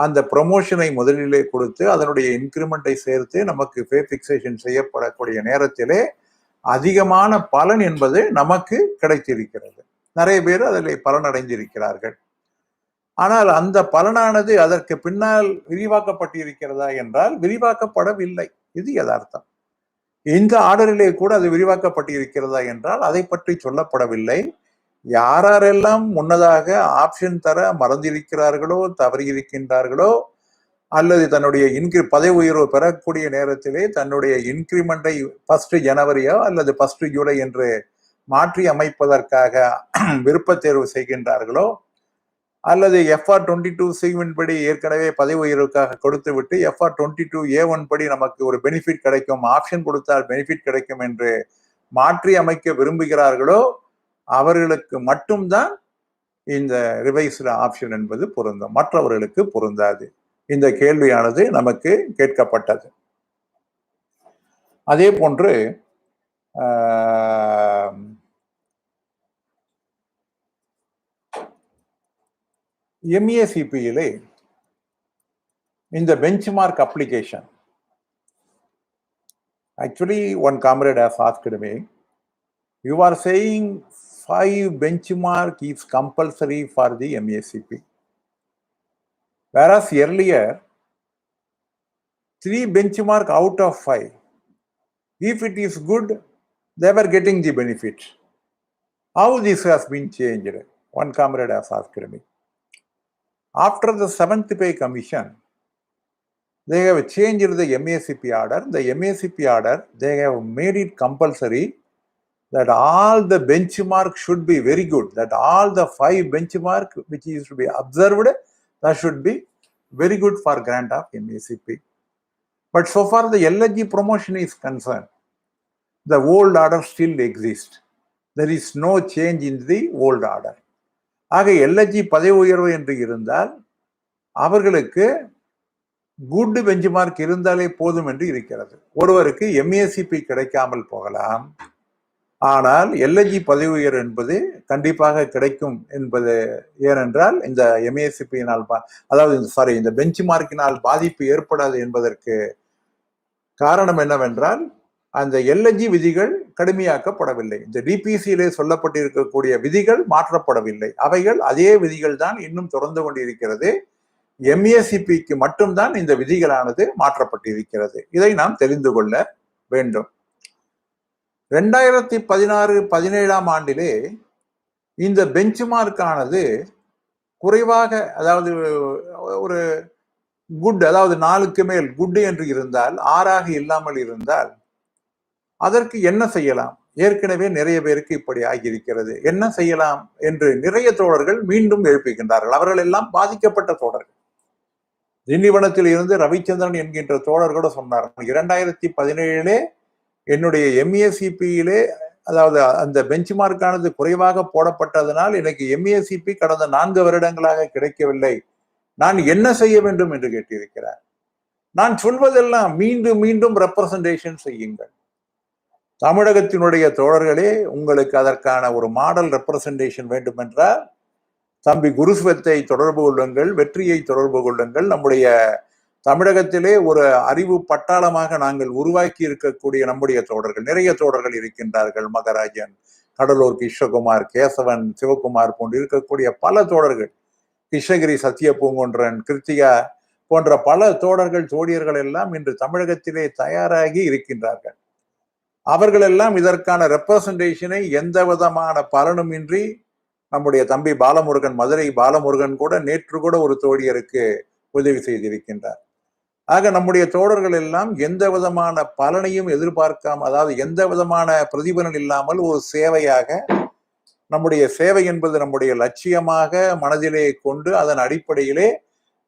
அந்த ப்ரமோஷனை முதலிலே கொடுத்து அதனுடைய இன்கிரிமெண்டை சேர்த்து நமக்கு பே பிக்சேஷன் செய்யப்படக்கூடிய நேரத்திலே அதிகமான பலன் என்பது நமக்கு கிடைத்திருக்கிறது. நிறைய பேர் அதில் பலன் அடைந்திருக்கிறார்கள். ஆனால் அந்த பலனானது அதற்கு பின்னால் விரிவாக்கப்பட்டிருக்கிறதா என்றால் விரிவாக்கப்படவில்லை. இது யதார்த்தம். இந்த ஆர்டரிலே கூட அது விரிவாக்கப்பட்டிருக்கிறதா என்றால் அதை பற்றி சொல்லப்படவில்லை. யாரெல்லாம் முன்னதாக ஆப்ஷன் தர மறந்திருக்கிறார்களோ, தவறியிருக்கின்றார்களோ, அல்லது தன்னுடைய பதவி உயர்வு பெறக்கூடிய நேரத்திலே தன்னுடைய இன்கிரிமெண்டை 1 ஜனவரியோ அல்லது 1 ஜூலை என்று மாற்றி அமைப்பதற்காக விருப்ப தேர்வு செய்கின்றார்களோ, அல்லது FR22C படி ஏற்கனவே பதவி உயர்வுக்காக கொடுத்து விட்டு FR22A1 படி நமக்கு ஒரு பெனிஃபிட் கிடைக்கும், ஆப்ஷன் கொடுத்தால் பெனிஃபிட் கிடைக்கும் என்று மாற்றி அமைக்க விரும்புகிறார்களோ அவர்களுக்கு மட்டும்தான் இந்த ரிவைஸ்டு ஆப்ஷன் என்பது பொருந்தும், மற்றவர்களுக்கு பொருந்தாது. இந்த கேள்வியானது நமக்கு கேட்கப்பட்டது. அதே போன்று MEACPயிலே இந்த benchmark application, actually one comrade has asked me, you are saying 5 benchmark is compulsory for the MEACP, whereas earlier 3 benchmark out of 5, if it is good, they were getting the benefit. How this has been changed? One comrade has asked me. After the 7th Pay Commission, they have changed the MEACP order. The MEACP order, they have made it compulsory that all the benchmark should be very good, that all the 5 benchmark which is to be observed, that should be very good for grant of MEACP. But so far the LHG promotion is concerned, the old order still exists. There is no change in the old order. ஆக LHG பதவி உயர்வு என்று இருந்தால் அவர்களுக்கு good benchmark இருந்தாலே போதும் என்று இருக்கிறது. ஒருவருக்கு MEACP கிடைக்காமல் போகலாம், ஆனால் LHG பதவி உயர்வு என்பது கண்டிப்பாக கிடைக்கும் என்பது. ஏனென்றால் இந்த MEACPயினால் அதாவது இந்த பெஞ்ச்மார்க்கினால் பாதிப்பு ஏற்படாது என்பதற்கு காரணம் என்னவென்றால் அந்த LHG விதிகள் கடுமையாக்கப்படவில்லை. இந்த DPCயிலே சொல்லப்பட்டிருக்கக்கூடிய விதிகள் மாற்றப்படவில்லை. அவைகள் அதே விதிகள் தான் இன்னும் தொடர்ந்து கொண்டிருக்கிறது. MEACPக்கு மட்டும்தான் இந்த விதிகளானது மாற்றப்பட்டிருக்கிறது. இதை நாம் தெரிந்து கொள்ள வேண்டும். 2016-17 ஆண்டிலே இந்த பெஞ்ச்மார்க்கானது குறைவாக, அதாவது ஒரு குட், அதாவது 4க்கு மேல் குட் என்று இருந்தால், 6ஆக இல்லாமல் இருந்தால் அதற்கு என்ன செய்யலாம்? ஏற்கனவே நிறைய பேருக்கு இப்படி ஆகியிருக்கிறது. என்ன செய்யலாம் என்று நிறைய தோழர்கள் மீண்டும் எழுப்புகின்றார்கள். அவர்கள் எல்லாம் பாதிக்கப்பட்ட தோழர்கள். திண்டிவனத்தில் இருந்து ரவிச்சந்திரன் என்கின்ற தோழர் கூட சொன்னார், 2017 என்னுடைய MEACPயிலே, அதாவது அந்த பெஞ்ச்மார்க்கானது குறைவாக போடப்பட்டதனால் எனக்கு MEACP கடந்த 4 வருடங்களாக கிடைக்கவில்லை, நான் என்ன செய்ய வேண்டும் என்று கேட்டிருக்கிறார். நான் சொல்வதெல்லாம் மீண்டும் மீண்டும் ரெப்ரசன்டேஷன் செய்யுங்கள். தமிழகத்தினுடைய தோழர்களே, உங்களுக்கு அதற்கான ஒரு மாடல் ரெப்ரசன்டேஷன் வேண்டும் என்றால் தம்பி குருஸ்வத்தை தொடர்பு கொள்ளுங்கள், வெற்றியை தொடர்பு கொள்ளுங்கள். நம்முடைய தமிழகத்திலே ஒரு அறிவு பட்டாளமாக நாங்கள் உருவாக்கி இருக்கக்கூடிய நம்முடைய தோழர்கள், நிறைய தோழர்கள் இருக்கின்றார்கள். மகராஜன், கடலூர் கிருஷ்ணகுமார், கேசவன், சிவகுமார் போன்று இருக்கக்கூடிய பல தோழர்கள், கிருஷ்ணகிரி சத்திய பூங்கொன்றன், கிருத்திகா போன்ற பல தோழர்கள், தோழியர்கள் எல்லாம் இன்று தமிழகத்திலே தயாராகி இருக்கின்றார்கள். அவர்கள் எல்லாம் இதற்கான ரெப்ரசன்டேஷனை எந்த விதமான பலனும் இன்றி நம்முடைய தம்பி பாலமுருகன், மதுரை பாலமுருகன் கூட நேற்று கூட ஒரு தோழியருக்கு உதவி செய்திருக்கின்றார். ஆக நம்முடைய தோழர்கள் எல்லாம் எந்த விதமான பலனையும் எதிர்பார்க்காம, அதாவது எந்த விதமான பிரதிபலன் இல்லாமல் ஒரு சேவையாக, நம்முடைய சேவை என்பது நம்முடைய லட்சியமாக மனதிலே கொண்டு அதன் அடிப்படையிலே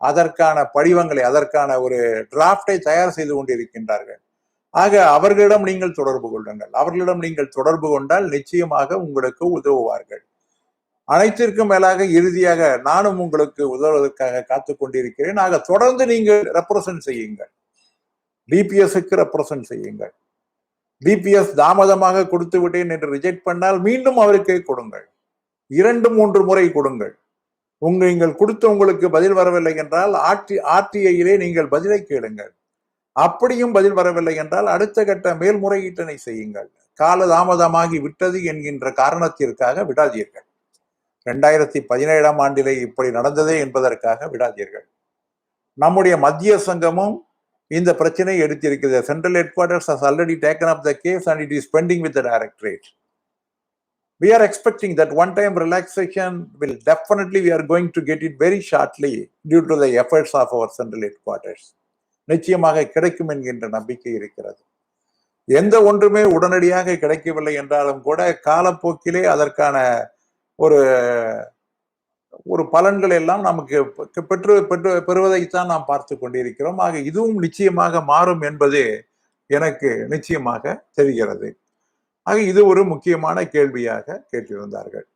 அதற்கான படிவங்களை, அதற்கான ஒரு டிராப்டை தயார் செய்து கொண்டிருக்கின்றார்கள். ஆக அவர்களிடம் நீங்கள் தொடர்பு கொள்ளுங்கள். அவர்களிடம் நீங்கள் தொடர்பு கொண்டால் நிச்சயமாக உங்களுக்கு உதவுவார்கள். அனைத்திற்கும் மேலாக இறுதியாக நானும் உங்களுக்கு உதவுவதற்காக காத்துக் கொண்டிருக்கிறேன். ஆக தொடர்ந்து நீங்கள் ரெப்ரசன்ட் செய்யுங்கள், DPSக்கு ரெப்ரசன்ட் செய்யுங்கள். DPS தாமதமாக கொடுத்து விட்டேன் என்று ரிஜெக்ட் பண்ணால் மீண்டும் அவருக்கே கொடுங்கள், 2-3 முறை கொடுங்கள். நீங்கள் கொடுத்த உங்களுக்கு பதில் வரவில்லை என்றால் RTIயிலே நீங்கள் பதிலை கேளுங்கள். அப்படியும் பதில் வரவில்லை என்றால் அடுத்த கட்ட மேல்முறையீட்டினை செய்யுங்கள். கால தாமதமாகி விட்டது என்கின்ற காரணத்திற்காக விடாதீர்கள். 2017ஆம் ஆண்டிலே இப்படி நடந்ததே என்பதற்காக விடாதீர்கள். நம்முடைய மத்திய சங்கமும் இந்த பிரச்சனையை எடுத்திருக்கிறது. Central headquarters has already taken up the case and it is pending with the directorate. We are expecting that one-time relaxation will definitely, we are going to get it very shortly due to the efforts of our central headquarters. நிச்சயமாக கிடைக்கும் என்கின்ற நம்பிக்கை இருக்கிறது. எந்த ஒன்றுமே உடனடியாக கிடைக்கவில்லை என்றாலும் கூட காலப்போக்கிலே அதற்கான ஒரு ஒரு பலன்கள் எல்லாம் நமக்கு பெறுவதைத்தான் நாம் பார்த்து கொண்டிருக்கிறோம். ஆக இதுவும் நிச்சயமாக மாறும் என்பது எனக்கு நிச்சயமாக தெரிகிறது. ஆக இது ஒரு முக்கியமான கேள்வியாக கேட்டிருந்தார்கள்.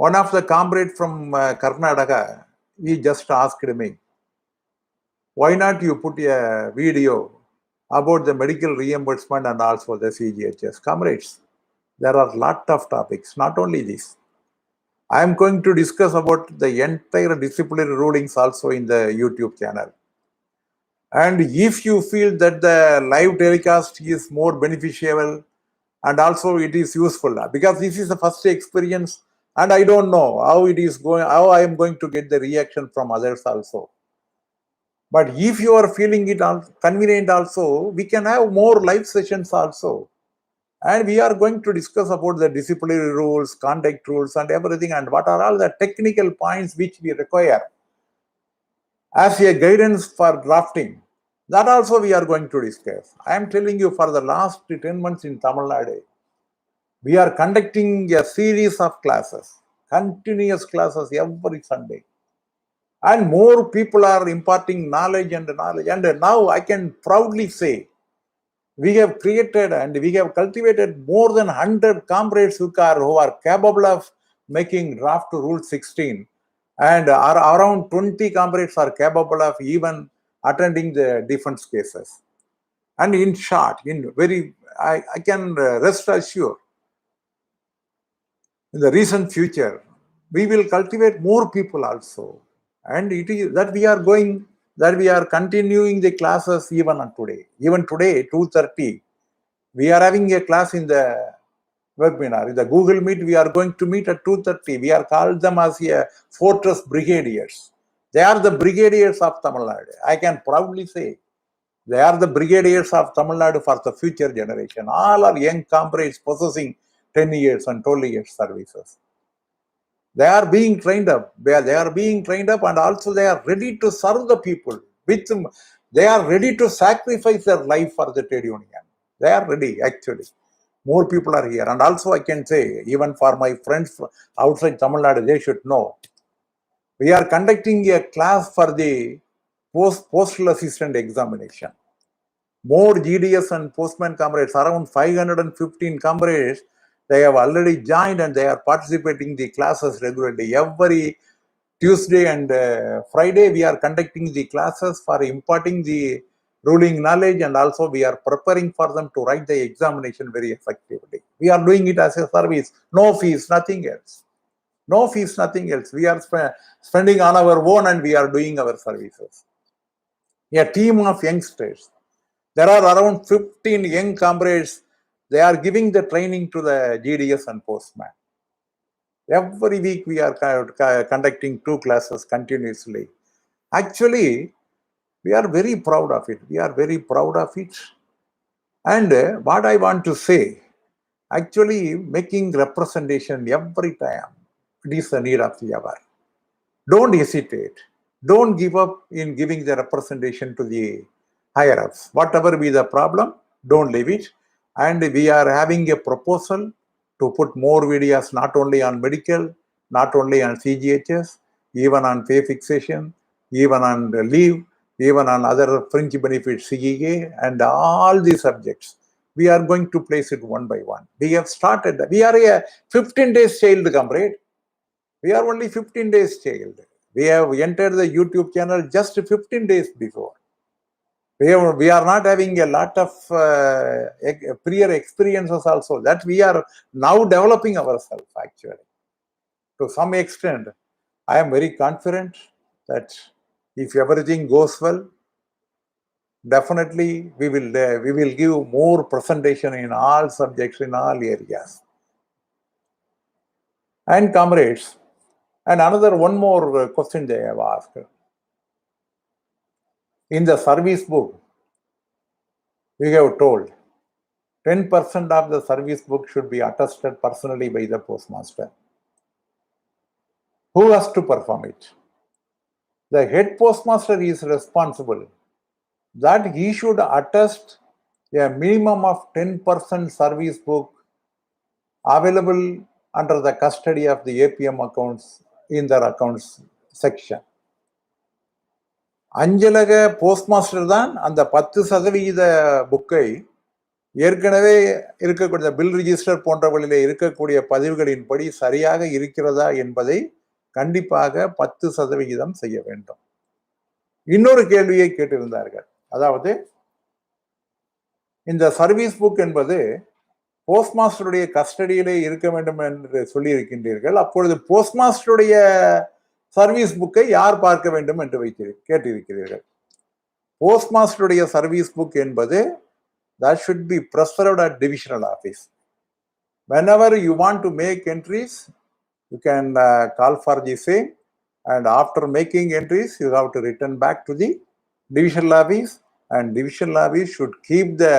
One of the comrades from Karnataka, he just asked me, why not you put a video about the medical reimbursement and also the CGHS? Comrades, there are a lot of topics, not only this. I am going to discuss about the entire disciplinary rulings also in the YouTube channel. And if you feel that the live telecast is more beneficial and also it is useful, because this is the first experience and I don't know how it is going, how I am going to get the reaction from others also. But if you are feeling it convenient also, we can have more live sessions also. And we are going to discuss about the disciplinary rules, conduct rules and everything, and what are all the technical points which we require as a guidance for drafting. That also we are going to discuss. I am telling you, for the last 10 months in Tamil Nadu, we are conducting a series of classes, continuous classes every Sunday. And more people are imparting knowledge. And now I can proudly say, we have created and we have cultivated more than 100 comrades who are capable of making draft to Rule 16. And around 20 comrades are capable of even attending the defense cases. And in short, I can rest assured, in the recent future, we will cultivate more people also. And it is that we are continuing the classes even on today. Even today, 2:30, we are having a class in the webinar. In the Google Meet, we are going to meet at 2:30. We are called them as a fortress brigadiers. They are the brigadiers of Tamil Nadu. I can proudly say, they are the brigadiers of Tamil Nadu for the future generation. All are young comrades possessing 10 years and 12 years services. They are being trained up. They are being trained up, and also they are ready to serve the people. They are ready to sacrifice their life for the trade union. They are ready, actually. More people are here. And also I can say, even for my friends outside Tamil Nadu, they should know. We are conducting a class for the postal assistant examination. More GDS and postman comrades, around 515 comrades, they have already joined and they are participating in the classes regularly. Every Tuesday and Friday, we are conducting the classes for imparting the ruling knowledge, and also we are preparing for them to write the examination very effectively. We are doing it as a service. No fees, nothing else. No fees, nothing else. We are spending on our own and we are doing our services. A team of youngsters. There are around 15 young comrades. They are giving the training to the GDS and postman. Every week we are conducting 2 classes continuously. Actually, we are very proud of it. We are very proud of it. And what I want to say, actually making representation every time, it is the need of the hour. Don't hesitate. Don't give up in giving the representation to the higher ups. Whatever be the problem, don't leave it. And we are having a proposal to put more videos, not only on medical, not only on CGHS, even on pay fixation, even on leave, even on other fringe benefits, CEA, and all these subjects. We are going to place it one by one. We have started. We are a 15 days child, comrade. We are only 15 days child. We have entered the YouTube channel just 15 days before. We are not having a lot of prior experiences also, that we are now developing ourselves actually. To some extent, I am very confident that if everything goes well, definitely we will give more presentation in all subjects, in all areas. And comrades, and another one more question they have asked. In the service book, we have told 10% of the service book should be attested personally by the postmaster. Who has to perform it? The head postmaster is responsible that he should attest a minimum of 10% service book available under the custody of the APM accounts in their accounts section. அஞ்சலக postmaster தான் அந்த 10% புக்கை ஏற்கனவே இருக்கக்கூடிய bill register போன்றவற்றிலே இருக்கக்கூடிய பதிவுகளின்படி சரியாக இருக்கிறதா என்பதை கண்டிப்பாக 10% செய்ய வேண்டும். இன்னொரு கேள்வியை கேட்டிருந்தார்கள். அதாவது இந்த சர்வீஸ் புக் என்பது போஸ்ட்மாஸ்டருடைய கஸ்டடியிலே இருக்க வேண்டும் என்று சொல்லி இருக்கின்றீர்கள். அப்பொழுது போஸ்ட்மாஸ்டருடைய சர்வீஸ் புக்கை யார் பார்க்க வேண்டும் என்று கேட்டிருக்கிறீர்கள். போஸ்ட்மாஸ்டருடைய சர்வீஸ் புக் என்பது that should be preserved at divisional office. Whenever you want to make entries, you can call for the same, and after making entries, you have to return back to the divisional office, and divisional office should keep the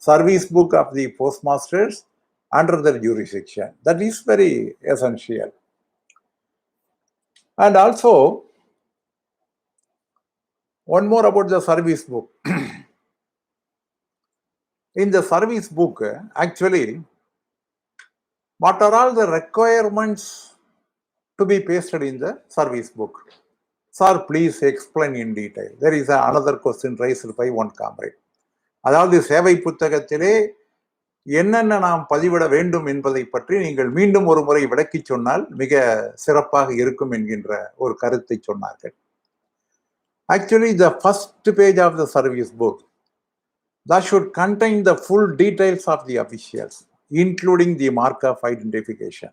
service book of the postmasters under their jurisdiction. That is very essential. And also, one more about the service book. In the service book, actually, what are all the requirements to be pasted in the service book? Sir, please explain in detail. There is another question raised by one comrade. அதாவது சேவை புத்தகத்திலே என்னென்ன நாம் பதிவிட வேண்டும் என்பதை பற்றி நீங்கள் மீண்டும் ஒரு முறை விளக்கி சொன்னால் மிக சிறப்பாக இருக்கும் என்கின்ற ஒரு கருத்தை சொன்னார்கள். Actually, the first page of the service book that should contain the full details of the officials, including the mark of identification.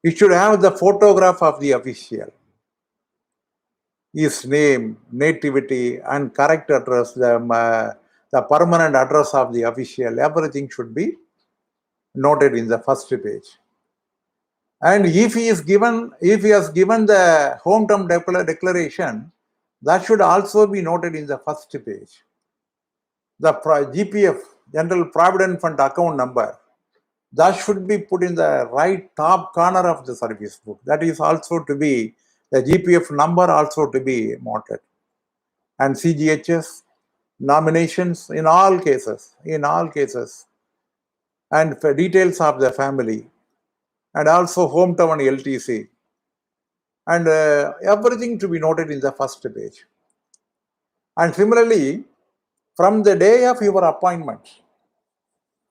It should have the photograph of the official, his name, nativity, and correct address, the permanent address of the official. Everything should be noted in the first page. And if he has given the hometown declaration, that should also be noted in the first page. The GPF, General Provident Fund account number, that should be put in the right top corner of the service book. That is also to be, the GPF number also to be noted. And CGHS, nominations in all cases, and for details of the family, and also hometown LTC, and everything to be noted in the first page. And similarly, from the day of your appointment,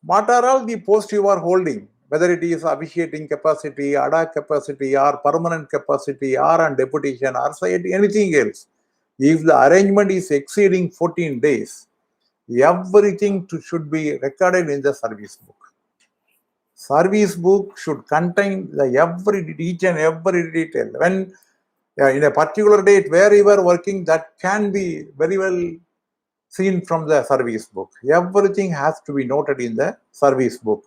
what are all the posts you are holding, whether it is officiating capacity, ad hoc capacity, or permanent capacity, or on deputation, or anything else. If the arrangement is exceeding 14 days, everything should be recorded in the service book. Service book should contain each and every detail. When in a particular date where you are working, that can be very well seen from the service book. Everything has to be noted in the service book.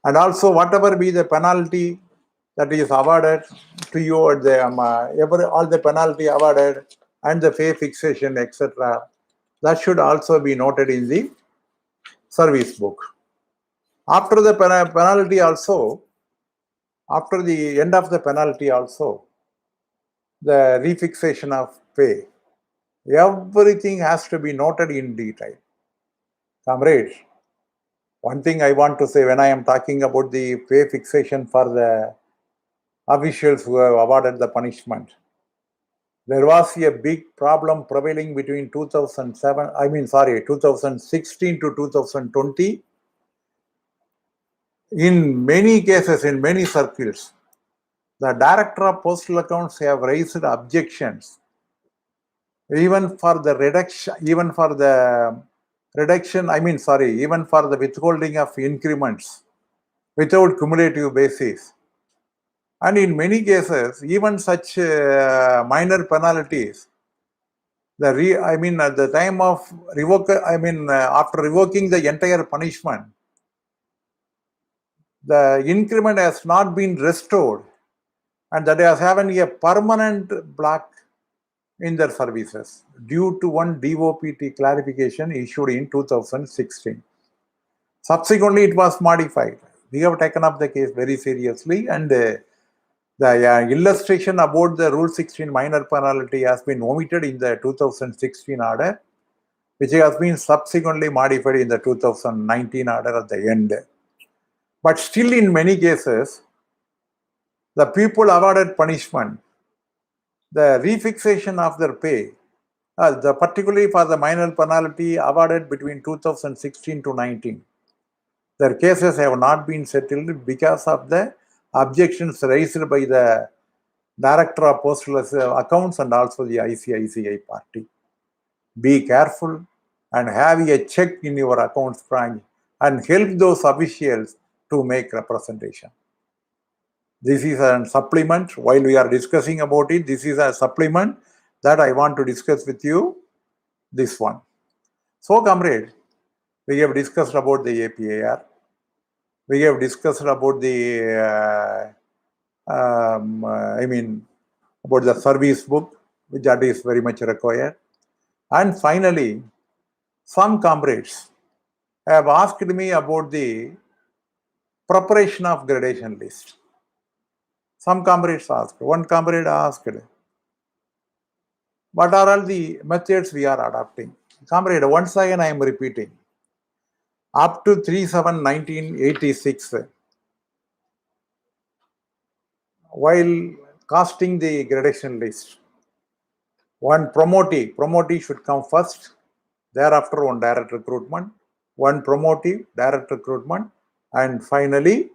And also, whatever be the penalty that is awarded to you, or all the penalty awarded and the pay fixation, etc., that should also be noted in the service book. After the penalty also, after the end of the penalty also, the refixation of pay, everything has to be noted in detail. Comrades, one thing I want to say when I am talking about the pay fixation for the officials who have awarded the punishment, there was a big problem prevailing between 2016 to 2020. In many cases, in many circles, the Director of Postal Accounts have raised objections, even for the withholding of increments without cumulative basis. And in many cases, even such minor penalties, at the time of after revoking the entire punishment, the increment has not been restored and that has having a permanent block in their services due to one DOPT clarification issued in 2016. Subsequently, it was modified. We have taken up the case very seriously, and the illustration about the Rule 16 minor penalty has been omitted in the 2016 order, which has been subsequently modified in the 2019 order at the end. But still, in many cases, the people awarded punishment, the refixation of their pay, particularly for the minor penalty awarded between 2016 to 19, their cases have not been settled because of the objections raised by the Director of Postal Accounts and also the ICICI party. Be careful and have a check in your accounts branch and help those officials to make representation. This is a supplement. While we are discussing about it, this is a supplement that I want to discuss with you, this one. So, comrade, we have discussed about the APAR. We have discussed about the, about the service book, which that is very much required. And finally, some comrades have asked me about the preparation of gradation list. Some comrades asked. One comrade asked, what are all the methods we are adopting? Comrade, once again I am repeating. Up to 3/7/1986, while casting the gradation list, one promotee should come first, thereafter one direct recruitment, one promotee, direct recruitment, and finally,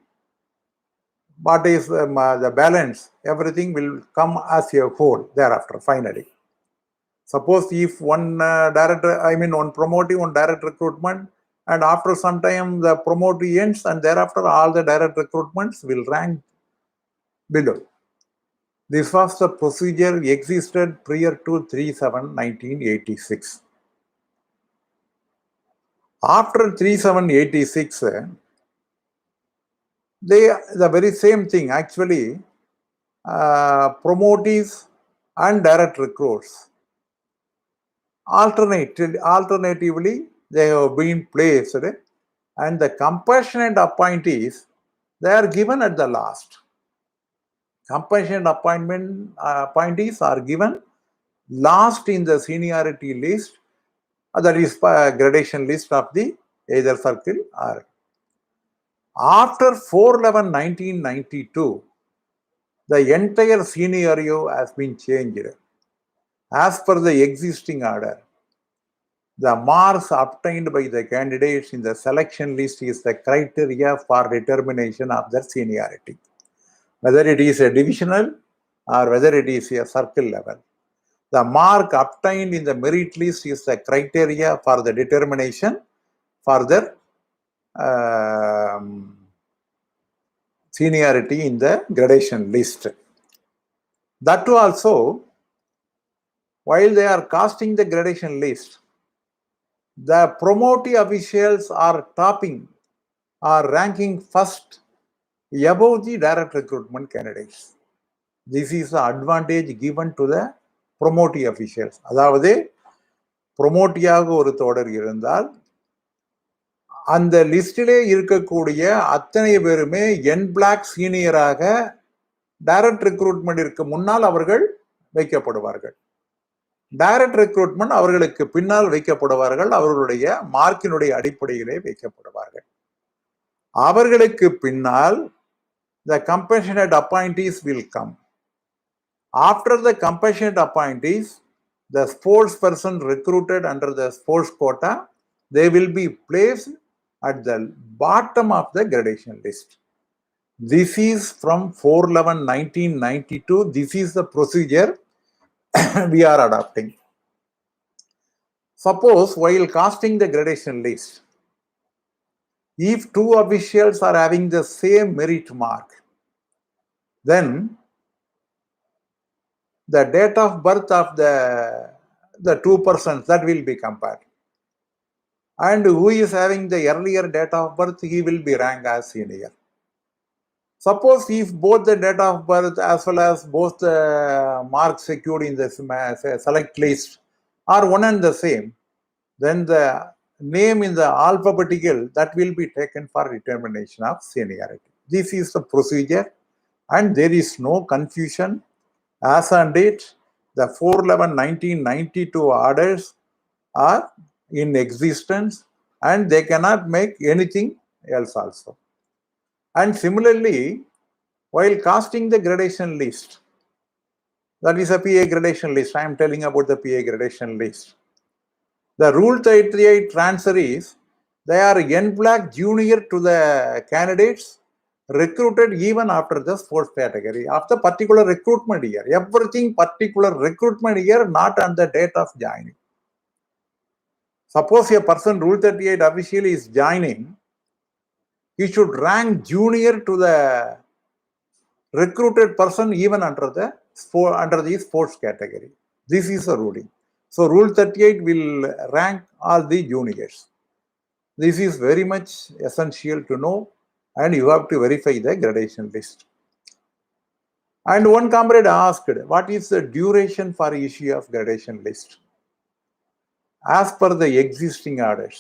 what is the balance, everything will come as a whole thereafter, finally. Suppose if one one promotee, one direct recruitment, and after some time the promotee ends, and thereafter all the direct recruitments will rank below. This was the procedure existed prior to 3/7/1986. After 3/7/86, the very same thing actually, promotees and direct recruits alternatively they have been placed, and the compassionate appointees, they are given at the last. Compassionate appointees are given last in the seniority list, that is gradation list of the either circle or. After 4/11/1992, the entire scenario has been changed. As per the existing order, the marks obtained by the candidates in the selection list is the criteria for determination of their seniority, whether it is a divisional or whether it is a circle level. The mark obtained in the merit list is the criteria for the determination for their seniority in the gradation list. That too also, while they are casting the gradation list, the promotee officials are topping or ranking first above the direct recruitment candidates. This is the advantage given to the promotee officials. அதாவது promotee-ஆக ஒரு தொடர் இருந்தால் அந்த லிஸ்டிலே இருக்கக்கூடிய அத்தனை பேருமே என் black சீனியராக direct ரெக்ரூட்மெண்டிற்கு முன்னால் அவர்கள் வைக்கப்படுவார்கள். டைரக்ட் ரெக்ரூட்மெண்ட் அவர்களுக்கு பின்னால் வைக்கப்படுவார்கள். அவர்களுடைய மார்க்கினுடைய அடிப்படையிலே வைக்கப்படுவார்கள். அவர்களுக்கு பின்னால் the compassionate appointees will come. After the compassionate appointees, the sports person recruited under the sports quota, they will be placed at the bottom of the gradation list. This is from 4/11/1992. This is the procedure we are adopting. Suppose while casting the gradation list, if two officials are having the same merit mark, then the date of birth of the two persons, that will be compared. And who is having the earlier date of birth, he will be ranked as senior. Suppose if both the date of birth as well as both the marks secured in the select list are one and the same, then the name in the alphabetical that will be taken for determination of seniority. This is the procedure and there is no confusion. As on date, the 4/11/1992 orders are in existence and they cannot make anything else also. And similarly, while casting the gradation list, that is a PA gradation list, I am telling about the PA gradation list. The Rule 38 transferees, they are N Black junior to the candidates recruited even after the sports category of the particular recruitment year. Everything particular recruitment year, not on the date of joining. Suppose a person Rule 38 officially is joining, he should rank junior to the recruited person even under the sports category. This is a ruling. So Rule 38 will rank all the juniors. This is very much essential to know and you have to verify the gradation list. And one comrade asked, what is the duration for issue of gradation list? As per the existing orders,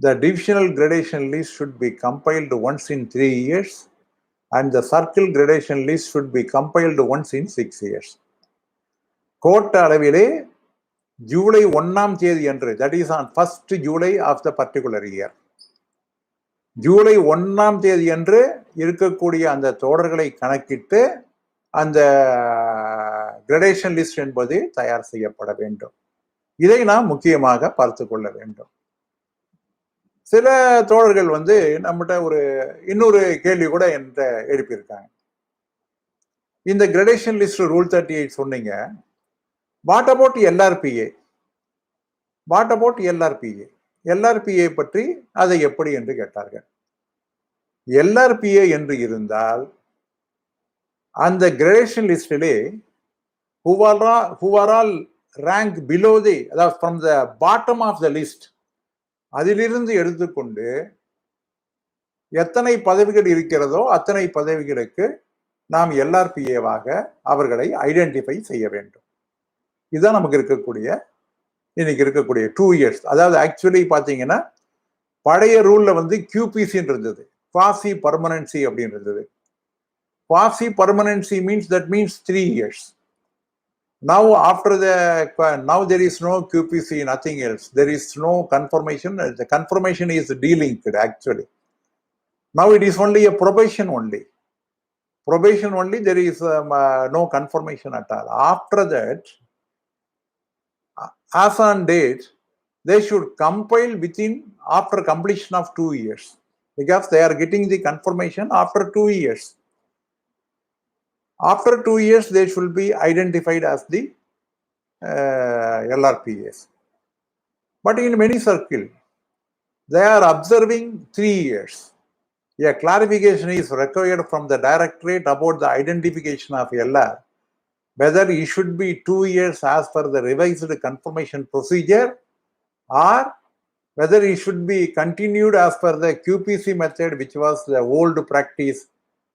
the divisional gradation list should be compiled once in 3 years and the circle gradation list should be compiled once in 6 years. கோட்ட அளவிலே ஜூலை 1ஆம் தேதி அன்று, that is on 1st July of the particular year, July 1ஆம் தேதி அன்று இருக்கக்கூடிய அந்த தொடர்களை கணக்கிட்டு அந்த கிரடேஷன் லிஸ்ட் என்பது தயார் செய்யப்பட வேண்டும். இதை நாம் முக்கியமாக பார்த்து கொள்ள வேண்டும். சில தோழர்கள் நம்மகிட்ட ஒரு இன்னொரு கேள்வி கூட என்கிட்ட எழுப்பியிருக்காங்க. இந்த கிரடேஷன் லிஸ்ட் ரூல் 38 சொன்னீங்க, what about LRPA? What about LRPA? LRPA பற்றி அதை எப்படி என்று கேட்டார்கள். எல்ஆர்பிஏ என்று இருந்தால் அந்த கிரடேஷன் லிஸ்டிலே who are all rank below the, அதாவது from the bottom of the list, அதிலிருந்து எடுத்துக்கொண்டு எத்தனை பதவிகள் இருக்கிறதோ அத்தனை பதவிகளுக்கு நாம் எல்ஆர்பிஏவாக அவர்களை ஐடென்டிஃபை செய்ய வேண்டும். இதுதான் நமக்கு இருக்கக்கூடிய இன்னைக்கு இருக்கக்கூடிய 2 years. அதாவது ஆக்சுவலி பார்த்தீங்கன்னா பழைய ரூல்ல கியூபிசின்னு இருந்தது, குவாசி பர்மனன்சி அப்படின்னு இருந்தது. Quasi permanency means that means 3 years. Now now there is no QPC, nothing else. There is no confirmation. The confirmation is delinked actually. Now it is only a probation only. Probation only, there is no confirmation at all. After that, as on date, they should compile after completion of 2 years. Because they are getting the confirmation after 2 years. After 2 years, they should be identified as the LRPS. But in many circles, they are observing 3 years. A clarification is required from the directorate about the identification of LR, whether it should be 2 years as per the revised confirmation procedure or whether it should be continued as per the QPC method, which was the old practice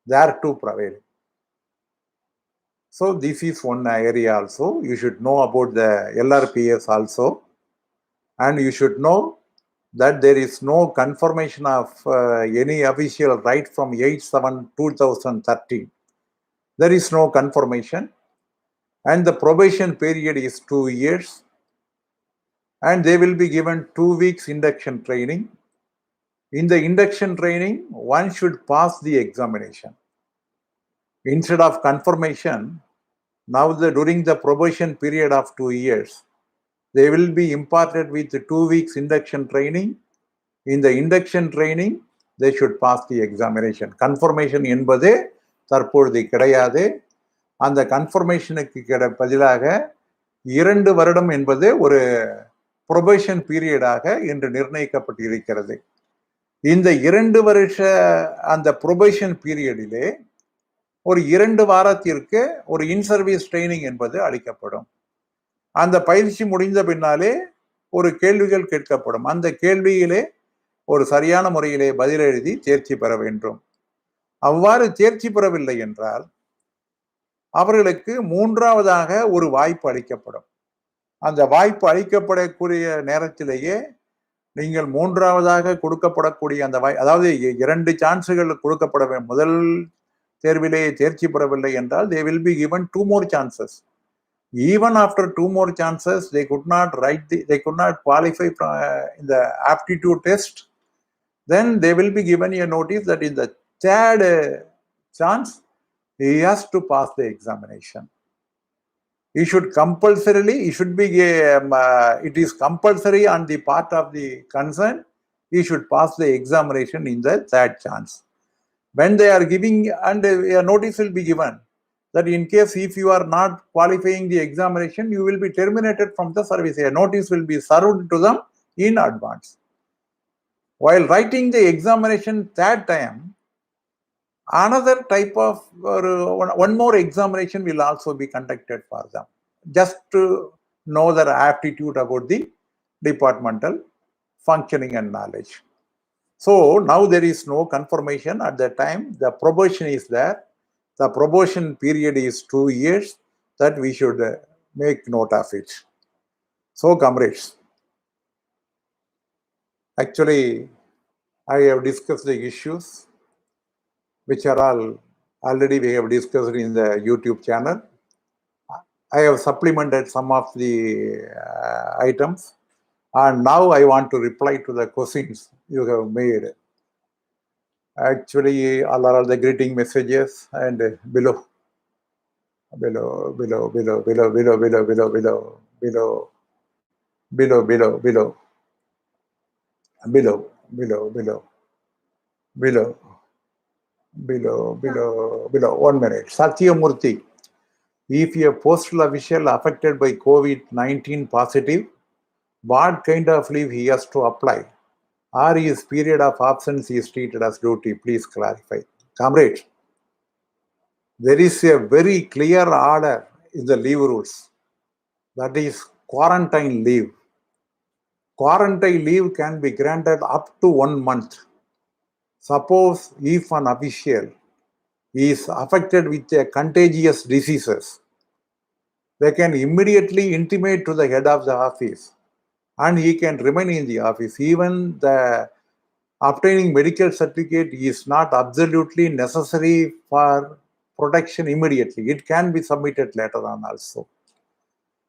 thereto prevailing. So this is one area also. You should know about the LRPS also. And you should know that there is no confirmation of any official right from 8/7/2013. There is no confirmation. And the probation period is 2 years. And they will be given 2 weeks induction training. In the induction training, one should pass the examination. Instead of confirmation, now during the probation period of 2 years, they will be imparted with 2 weeks induction training. In the induction training, they should pass the examination. Confirmation என்பது தற்பொழுது கிடையாது. அந்த கன்ஃபர்மேஷனுக்கு பதிலாக 2 வருடம் என்பது ஒரு probation பீரியடாக என்று நிர்ணயிக்கப்பட்டு இருக்கிறது. இந்த 2 வருஷ அந்த probation பீரியடிலே ஒரு 2 வாரத்திற்கு ஒரு இன்சர்வீஸ் ட்ரைனிங் என்பது அளிக்கப்படும். அந்த பயிற்சி முடிந்த பின்னாலே ஒரு கேள்விகள் கேட்கப்படும். அந்த கேள்வியிலே ஒரு சரியான முறையிலே பதில் எழுதி தேர்ச்சி பெற வேண்டும். அவ்வாறு தேர்ச்சி பெறவில்லை என்றால் அவர்களுக்கு மூன்றாவதாக ஒரு வாய்ப்பு அளிக்கப்படும். அந்த வாய்ப்பு அளிக்கப்படக்கூடிய நேரத்திலேயே நீங்கள் மூன்றாவதாக கொடுக்கப்படக்கூடிய அந்த அதாவது 2 சான்ஸுகள் கொடுக்கப்பட வேண்டும். முதல் தேர்விலே தேர்ச்சி பெறவில்லை என்றால் they will be given 2 more chances. Even after 2 more chances, they could not qualify in the aptitude test. Then they will be given a notice that in the third chance, he has to pass the examination. He should compulsorily, it is compulsory on the part of the concerned, he should pass the examination in the third chance. When they are giving, and a notice will be given, that in case if you are not qualifying the examination, you will be terminated from the service. A notice will be served to them in advance. While writing the examination third time, another type of one more examination will also be conducted for them, just to know their aptitude about the departmental functioning and knowledge. So now there is no confirmation at that time. The probation is there. The probation period is 2 years, that we should make note of it. So comrades, actually I have discussed the issues which are all already we have discussed in the YouTube channel. I have supplemented some of the items, and now I want to reply to the questions you have made. Actually, all are the greeting messages, and below, below. 1 minute. Satyamurthy, if a postal official affected by COVID-19 positive, what kind of leave he has to apply? Or his period of absence is treated as duty? Please clarify. Comrades, there is a very clear order in the leave rules. That is quarantine leave. Quarantine leave can be granted up to 1 month. Suppose if an official is affected with a contagious diseases, they can immediately intimate to the head of the office, and he can remain in the office. Even the obtaining medical certificate is not absolutely necessary for protection immediately. It can be submitted later on also.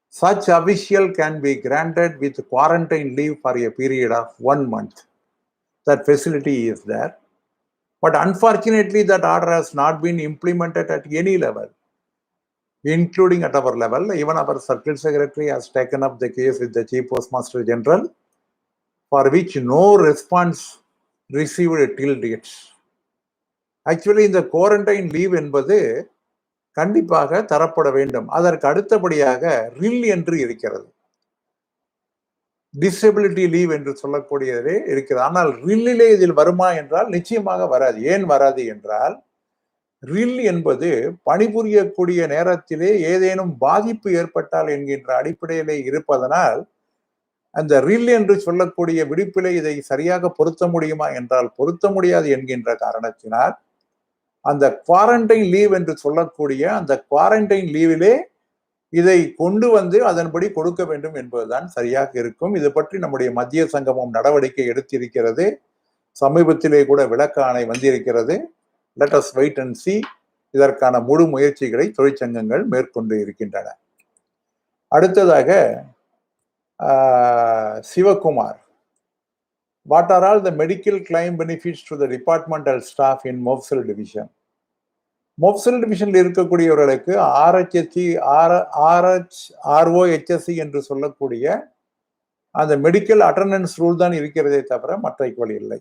Such official can be granted with quarantine leave for a period of 1 month. That facility is there. But unfortunately, that order has not been implemented at any level, including at our level. Even our circuit secretary has taken up the case with the Chief Postmaster General, for which no response received till date. Actually, இந்த quarantine leave என்பது கண்டிப்பாக தரப்பட வேண்டும். அதற்கு அடுத்தபடியாக ரில் என்று இருக்கிறது, டிசபிலிட்டி லீவ் என்று சொல்லக்கூடியதே இருக்கிறது. ஆனால் ரில்லிலே இதில் வருமா என்றால் நிச்சயமாக வராது. ஏன் வராது என்றால், ரில் என்பது பணிபுரியக்கூடிய நேரத்திலே ஏதேனும் பாதிப்பு ஏற்பட்டால் என்கின்ற அடிப்படையிலே இருப்பதனால், அந்த ரில் என்று சொல்லக்கூடிய விடுப்பிலே இதை சரியாக பொருத்த முடியுமா என்றால் பொருத்த முடியாது என்கின்ற காரணத்தினால், அந்த குவாரண்டைன் லீவ் என்று சொல்லக்கூடிய அந்த குவாரண்டைன் லீவிலே இதை கொண்டு வந்து அதன்படி கொடுக்க வேண்டும் என்பதுதான் சரியாக இருக்கும். இது பற்றி நம்முடைய மத்திய சங்கமம் நடவடிக்கை எடுத்திருக்கிறது. சமீபத்திலே கூட விளக்க ஆணை வந்திருக்கிறது. Let us wait and see. இதற்கான முழு முயற்சிகளை தொழிற்சங்கங்கள் மேற்கொண்டு இருக்கின்றன. அடுத்ததாக Sivakumar, what are all the medical claim benefits to the departmental staff in mofussil division? Mofussil டிவிஷனில் இருக்கக்கூடியவர்களுக்கு ROHSC என்று சொல்லக்கூடிய அந்த மெடிக்கல் அட்டெண்டன்ஸ் ரூல் தான் இருக்கிறதே தவிர மற்ற வழி இல்லை.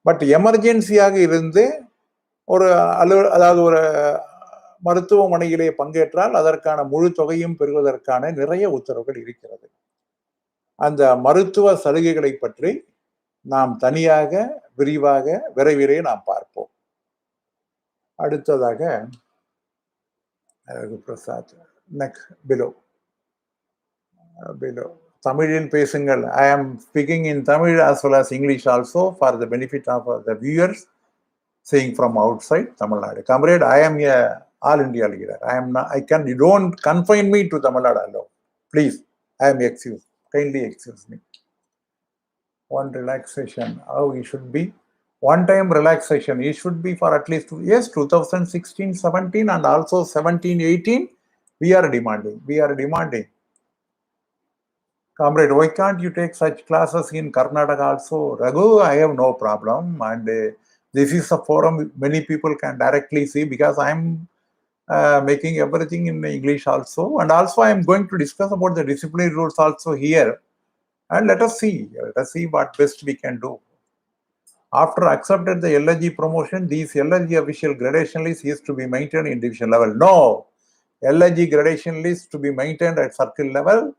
பட் எமர்ஜென்சியாக இருந்து ஒரு அதாவது ஒரு மருத்துவமனையிலே பங்கேற்றால் அதற்கான முழு தொகையும் பெறுவதற்கான நிறைய உத்தரவுகள் இருக்கிறது. அந்த மருத்துவ சலுகைகளை பற்றி நாம் தனியாக விரிவாக விரைவிலே நாம் பார்ப்போம். அடுத்ததாக பிரசாத், பிலோ தமிழில் பேசுங்கள். I am speaking in Tamil as well as English also for the benefit of the viewers. seeing from outside Tamil Nadu. Comrade, I am a all India leader. I am not. You don't confine me to Tamil Nadu alone. Please, I am excused. Kindly excuse me. One relaxation. How it should be? One time relaxation. It should be for at least 2016, 17, and also 17, 18. We are demanding. Comrade, why can't you take such classes in Karnataka also? Raghu, I have no problem. And this is a forum many people can directly see, because I am making everything in English also. And also I am going to discuss about the disciplinary rules also here. And let us see what best we can do. After accepted the LHG promotion, these LHG official gradation list is to be maintained in division level. No, LHG gradation list to be maintained at circle level.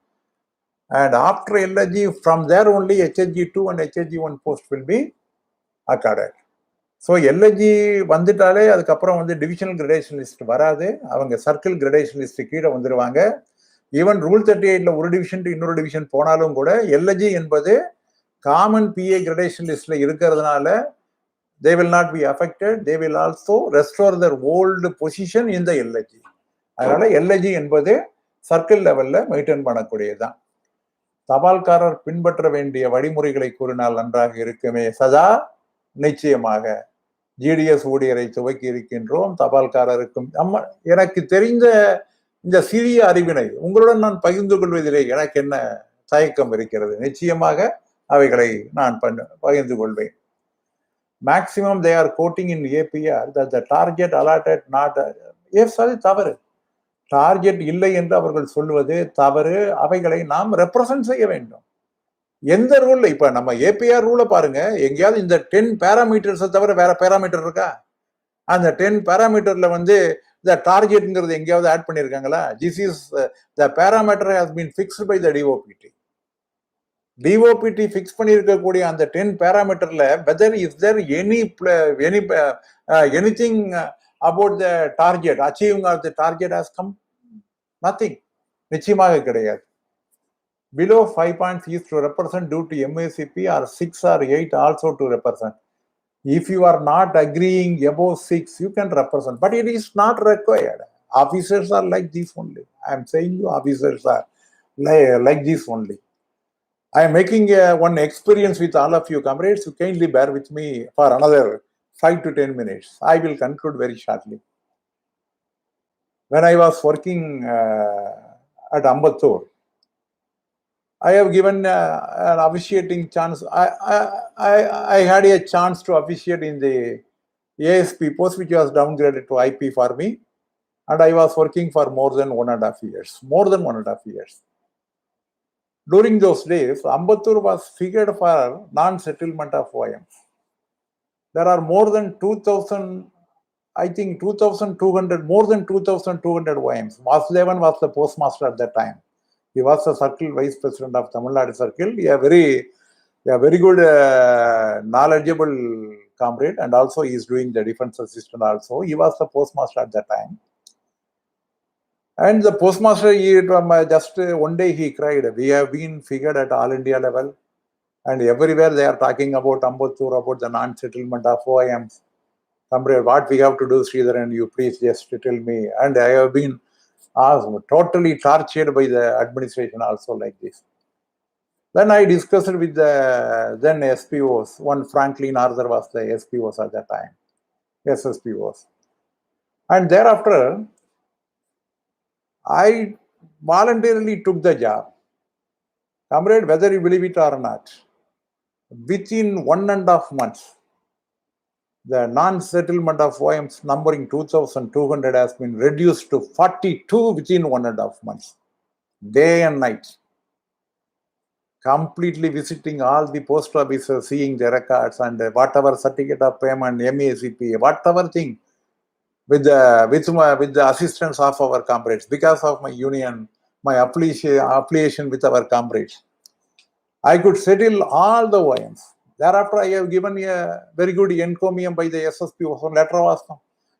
And after LHG, from there only HHG2 and HHG1 post will be accorded. So LHG வந்துட்டாலே அதுக்கப்புறம் divisional gradation list வராது, அவங்க circle gradation list கீழே வந்துடுவாங்க. Even rule 38ல ஒரு division to இன்னொரு division போனாலும் கூட LHG என்பது காமன் PA கிரடேஷன் லிஸ்ட்ல இருக்கிறதுனால they will not be affected. They will also restore their old position in the LHG. அதனால LHG என்பது சர்க்கிள் லெவல்ல மெயின்டைன் பண்ணக்கூடியதுதான். தபால்காரர் பின்பற்ற வேண்டிய வழிமுறைகளை கூறினால் நன்றாக இருக்குமே. சதா நிச்சயமாக ஜிடிஎஸ் ஊழியரை துவக்கி இருக்கின்றோம். தபால்காரருக்கும் எனக்கு தெரிந்த இந்த சிறிய அறிவினை உங்களுடன் நான் பகிர்ந்து கொள்வதிலே எனக்கு என்ன தயக்கம் இருக்கிறது. நிச்சயமாக அவைகளை நான் பகிர்ந்து கொள்வேன். Maximum they are quoting in APR that the target allotted not அது தவறு. டார்கெட் இல்லை என்று அவர்கள் சொல்லுவது தவறு. அவைகளை நாம் ரெப்ரசன்ட் செய்ய வேண்டும். எந்த ரூல், இப்ப நம்ம APR ரூலை பாருங்க, எங்கேயாவது இந்த 10 பேராமீட்டர்ஸ் தவிர வேற பேராமீட்டர் இருக்கா? அந்த 10 பேராமீட்டர்ல இந்த டார்கெட்ங்கிறது எங்கேயாவது ஆட் பண்ணிருக்காங்களா? This is the parameter has been fixed by the DOPT fix பண்ணியிருக்கக்கூடிய அந்த 10 பேராமீட்டர்ல whether is there anything about the target, achieving of the target has come? Nothing. நிச்சயமாக கிடையாது. Below 5 points is to represent due to MACP, or 6 or 8 also to represent. If you are not agreeing above 6, you can represent, but it is not required. Officers are like this only. I am saying you officers are like this only. I am making one experience with all of you comrades. You kindly bear with me for another 5 to 10 minutes. I will conclude very shortly. When I was working at Ambattur, I have given an officiating chance. I had a chance to officiate in the ASP post, which was downgraded to IP for me, and I was working for more than 1.5 years. During those days, Ambattur was figured for non-settlement of OMs. There are more than 2,200, more than 2,200 OMs. Vasudevan was the postmaster at that time. He was the circle vice president of Tamil Nadu Circle. A very good, knowledgeable comrade, and also he is doing the defense assistant also. He was the postmaster at that time. And the postmaster, just one day he cried, we have been figured at all India level, and everywhere they are talking about Ambattur, about the non-settlement of OIMs. Comrade, what we have to do, Sridharan, you please just tell me. And I have been totally tortured by the administration also like this. Then I discussed with the then SPOs. One Franklin Arthur was the SPOs at that time, SSPOs. And thereafter, I voluntarily took the job. Comrade, whether you believe it or not, within 1.5 months, the non-settlement of OMs numbering 2,200 has been reduced to 42 within 1.5 months. Day and night. Completely visiting all the post offices, seeing the records and whatever certificate of payment, MACP, whatever thing, with the assistance of our comrades, because of my union, my affiliation with our comrades. I could settle all the OMs. Thereafter, I have given a very good encomium by the SSP. Letter was,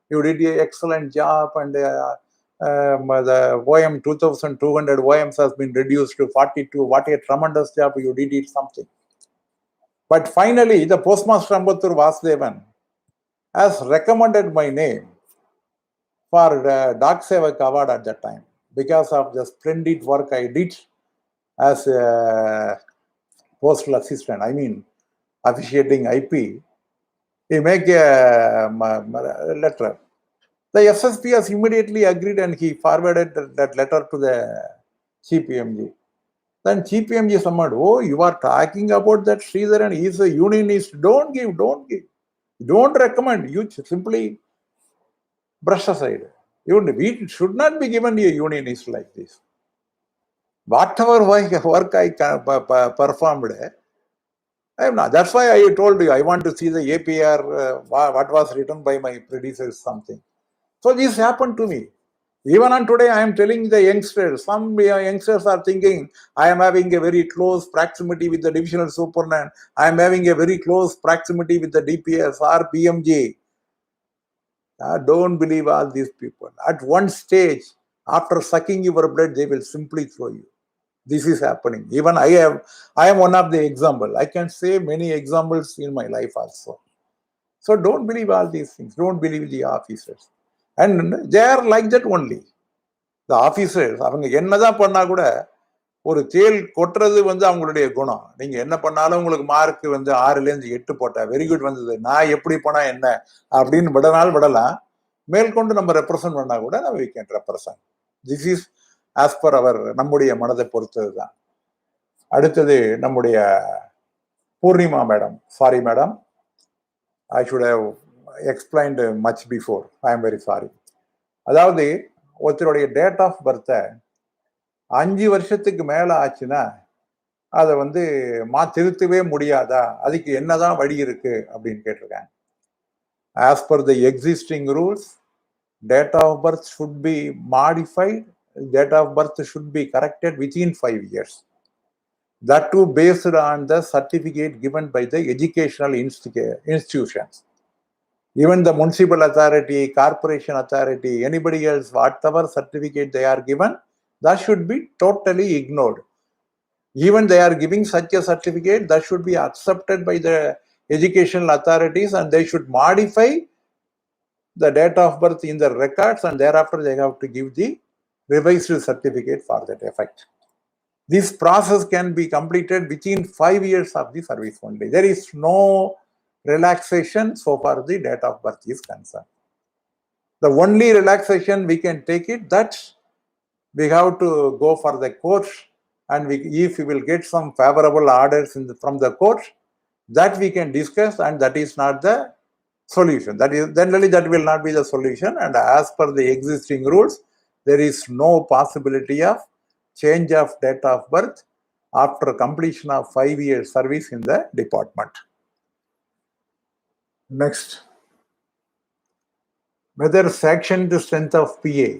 you did an excellent job, and the OM 2,200 OMs has been reduced to 42. What a tremendous job, you did it something. But finally, the postmaster Ambattur Vasudevan has recommended my name for the Dak Sevak Award at that time because of the splendid work I did as a postal assistant. I mean, officiating IP. He make a letter. The SSP has immediately agreed and he forwarded that letter to the CPMG. Then CPMG summoned, oh, you are talking about that Sridharan, he is a unionist. Don't give. Don't recommend. You simply brush aside. We should not be given a unionist like this. Whatever work I performed, I am not. That's why I told you I want to see the APR, what was written by my predecessors, something. So this happened to me. Even on today, I am telling the youngsters, some youngsters are thinking, I am having a very close proximity with the divisional superintendent. I am having a very close proximity with the DPS or PMG. Don't believe all these people. At one stage, after sucking your blood, they will simply throw you. This is happening. Even I am one of the example. I can say many examples in my life also. So don't believe all these things. Don't believe the officers. And they are like that only. The officers, அவங்க என்னதான் பண்ணா கூட ஒரு தேல் கொட்டுறது அவங்களுடைய குணம். நீங்க என்ன பண்ணாலும் உங்களுக்கு மார்க் 6லேருந்து 8 போட்டா வெரி குட் வந்தது, நான் எப்படி போனா என்ன அப்படின்னு விடலாம். மேற்கொண்டு நம்ம ரெப்ரசன்ட் பண்ணா கூட நம்ம we can represent. This is as per our நம்முடைய மனதை பொறுத்தது தான். அடுத்தது நம்முடைய Purnima madam. Sorry madam, I should have explained much before. I am very sorry. அதாவது ஒருத்தருடைய டேட் ஆஃப் பர்த்தை 5 வருஷத்துக்கு மேல ஆச்சுன்னா அதை திருத்தவே முடியாதா, அதுக்கு என்னதான் வழி இருக்கு அப்படின்னு கேட்டிருக்காங்க. As per the existing rules, date of birth should be modified. Date of birth should be corrected within 5 years. That too based on the certificate given by the educational institutions. Even the municipal authority, corporation authority, anybody else, whatever certificate they are given, that should be totally ignored. Even they are giving such a certificate, that should be accepted by the educational authorities and they should modify the date of birth in the records and thereafter they have to give the revised certificate for that effect. This process can be completed within 5 years of the service only. There is no relaxation so far the date of birth is concerned. The only relaxation we can take it that we have to go for the court and if we will get some favorable orders from the court, that we can discuss and that is not the solution. That is generally that will not be the solution, and as per the existing rules, there is no possibility of change of date of birth after completion of 5 years service in the department. Next, whether sanctioned strength of PA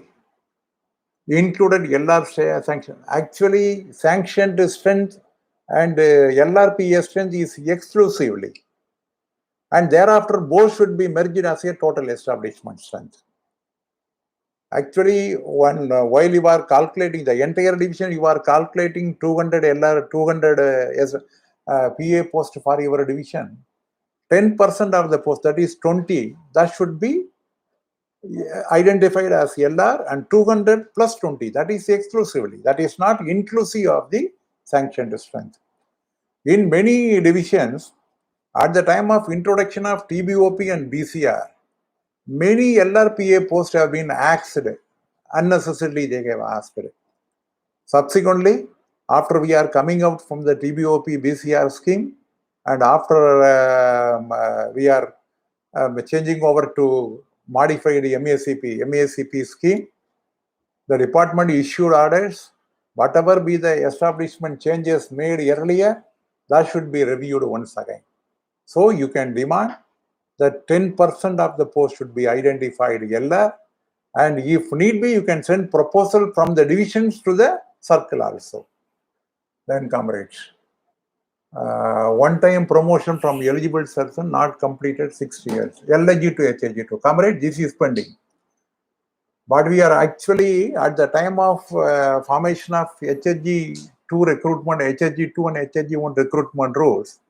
included LR sanction. Actually, sanctioned strength and LRPA strength is exclusively, and thereafter both should be merged as a total establishment strength. Actually, while you are calculating the entire division, you are calculating 200 LR, 200 PA post for your division. 10% of the post, that is 20, that should be identified as LR, and 200 plus 20, that is exclusively. That is not inclusive of the sanctioned strength. In many divisions, at the time of introduction of TBOP and BCR, many LRPA posts have been axed. Unnecessarily they have asked. Subsequently, after we are coming out from the TBOP BCR scheme and after we are changing over to modified MACP scheme, the department issued orders. Whatever be the establishment changes made earlier, that should be reviewed once again. So you can demand that 10% of the post should be identified LR, and if need be, you can send proposal from the divisions to the circle also. Then comrades, one-time promotion from eligible person not completed 6 years. LG to HG2. Comrade, this is pending. But we are actually at the time of formation of HG2 recruitment, HG2 and HG1 recruitment rules.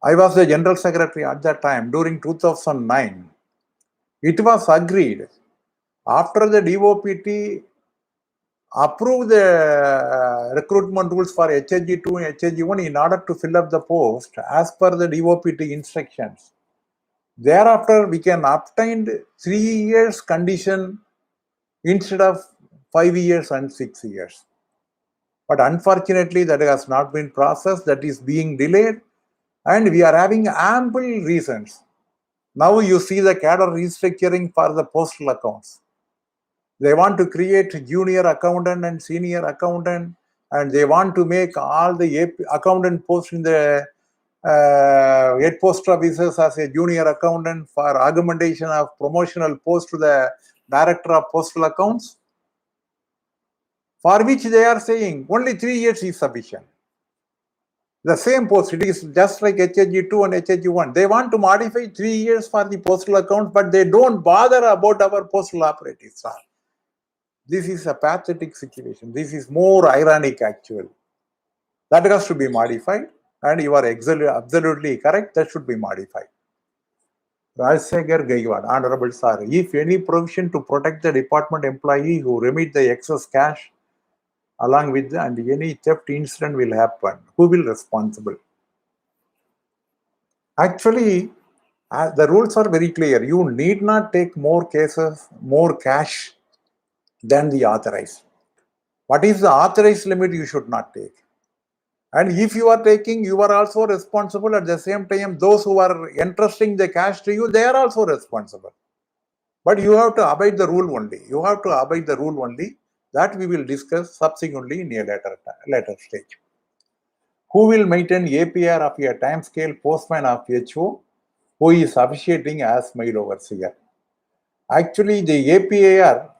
I was the General Secretary at that time during 2009. It was agreed after the DOPT approved the recruitment rules for HSG2 and HSG1 in order to fill up the post as per the DOPT instructions. Thereafter, we can obtain 3 years condition instead of 5 years and 6 years. But unfortunately, that has not been processed, that is being delayed, and we are having ample reasons. Now you see the cadre restructuring for the postal accounts. They want to create junior accountant and senior accountant, and they want to make all the accountant posts in the head post offices as a junior accountant for augmentation of promotional post to the director of postal accounts, for which they are saying only 3 years is sufficient. The same post, it is just like HSG2 and HSG1. They want to modify 3 years for the postal account, but they don't bother about our postal operatives. This is a pathetic situation. This is more ironic, actually. That has to be modified, and you are absolutely correct. That should be modified. Rajsekhar Gaikwad, Honorable Sir, if any provision to protect the department employee who remit the excess cash along with and any theft incident will happen, who will be responsible? Actually, the rules are very clear. You need not take more cases, more cash than the authorized. What is the authorized limit you should not take? And if you are taking, you are also responsible. At the same time, those who are entrusting the cash to you, they are also responsible. But you have to abide the rule only. You have to abide the rule only. That we will discuss subsequently in a later stage. Who will maintain APR of a timescale postman of HO who is officiating as mail overseer? Actually, the APAR,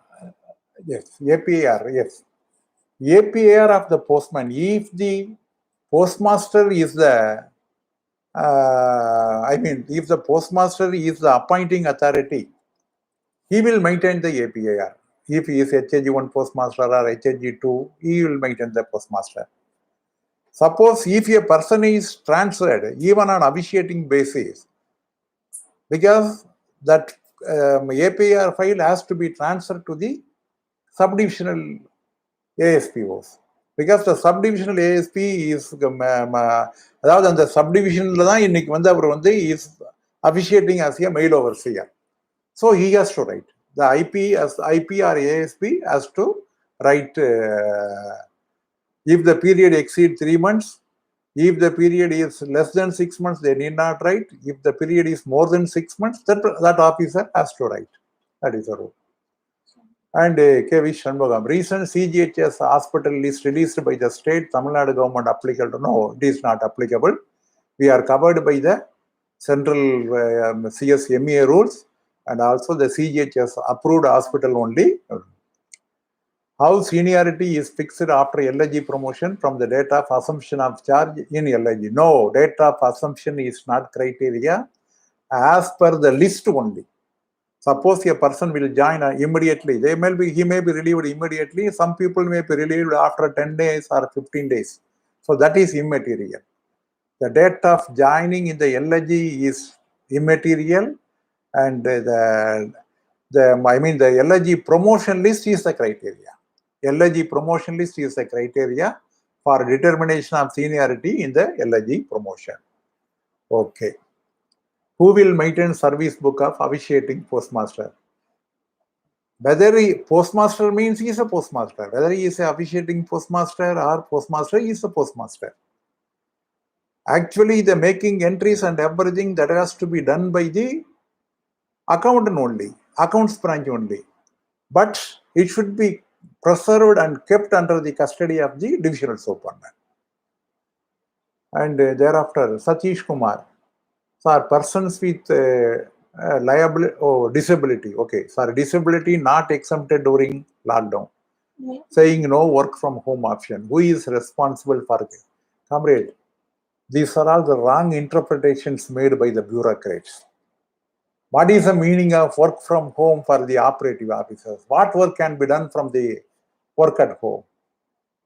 yes, APAR of the postman, if the postmaster is the, if the postmaster is the appointing authority, he will maintain the APAR. If he is HSG1 postmaster or HSG2, he will maintain the postmaster. Suppose if a person is transferred, even on officiating basis, because that APAR file has to be transferred to the subdivisional ASPOs. Because the subdivisional ASP is, அதாவது அந்த சப்டிவிஷனில் தான் இன்னைக்கு வந்து அவர் வந்து is officiating as a mail overseer. So he has to write. The IP or ASP has to write if the period exceeds 3 months. If the period is less than 6 months, they need not write. If the period is more than 6 months, that officer has to write. That is the rule. And Kayveeyes Shanmugam, recent CGHS hospital list released by the state Tamil Nadu government applicable? No, it is not applicable. We are covered by the central CSMA rules and also the CGHS approved hospital only. How seniority is fixed after LIG promotion from the date of assumption of charge in LIG? No, date of assumption is not criteria. As per the list only. Suppose a person will join immediately. He may be relieved immediately. Some people may be relieved after 10 days or 15 days. So that is immaterial. The date of joining in the LIG is immaterial, and the LIG promotion list is the criteria. LIG promotion list is the criteria for determination of seniority in the LIG promotion. Okay. Who will maintain service book of officiating postmaster? Whether postmaster means he is a postmaster. Whether he is an officiating postmaster or postmaster, he is a postmaster. Actually, the making entries and everything that has to be done by the accountant only, accounts branch only. But it should be preserved and kept under the custody of the divisional superintendent. And thereafter, Satish Kumar. Sir, persons with disability. Okay, sir, disability not exempted during lockdown. Yeah. Saying no work from home option. Who is responsible for it? Comrade, these are all the wrong interpretations made by the bureaucrats. What is the meaning of work from home for the operative officers? What work can be done from the work at home?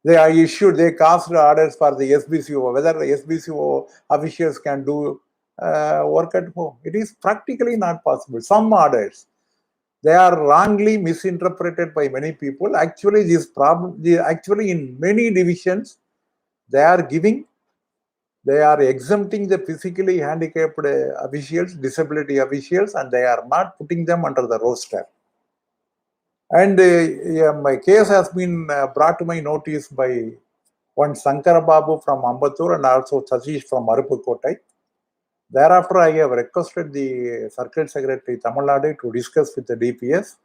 They are issued, they cast orders for the SBCO, whether the SBCO officials can do work at home. It is practically not possible. Some orders, they are wrongly misinterpreted by many people. Actually, this problem, actually in many divisions, they are exempting the physically handicapped officials, disability officials, and they are not putting them under the roster. And my case has been brought to my notice by one Sankara Babu from Ambattur and also Satish from Aruppukkottai. Thereafter, I have requested the Circuit Secretary Tamil Nadu to discuss with the DPS,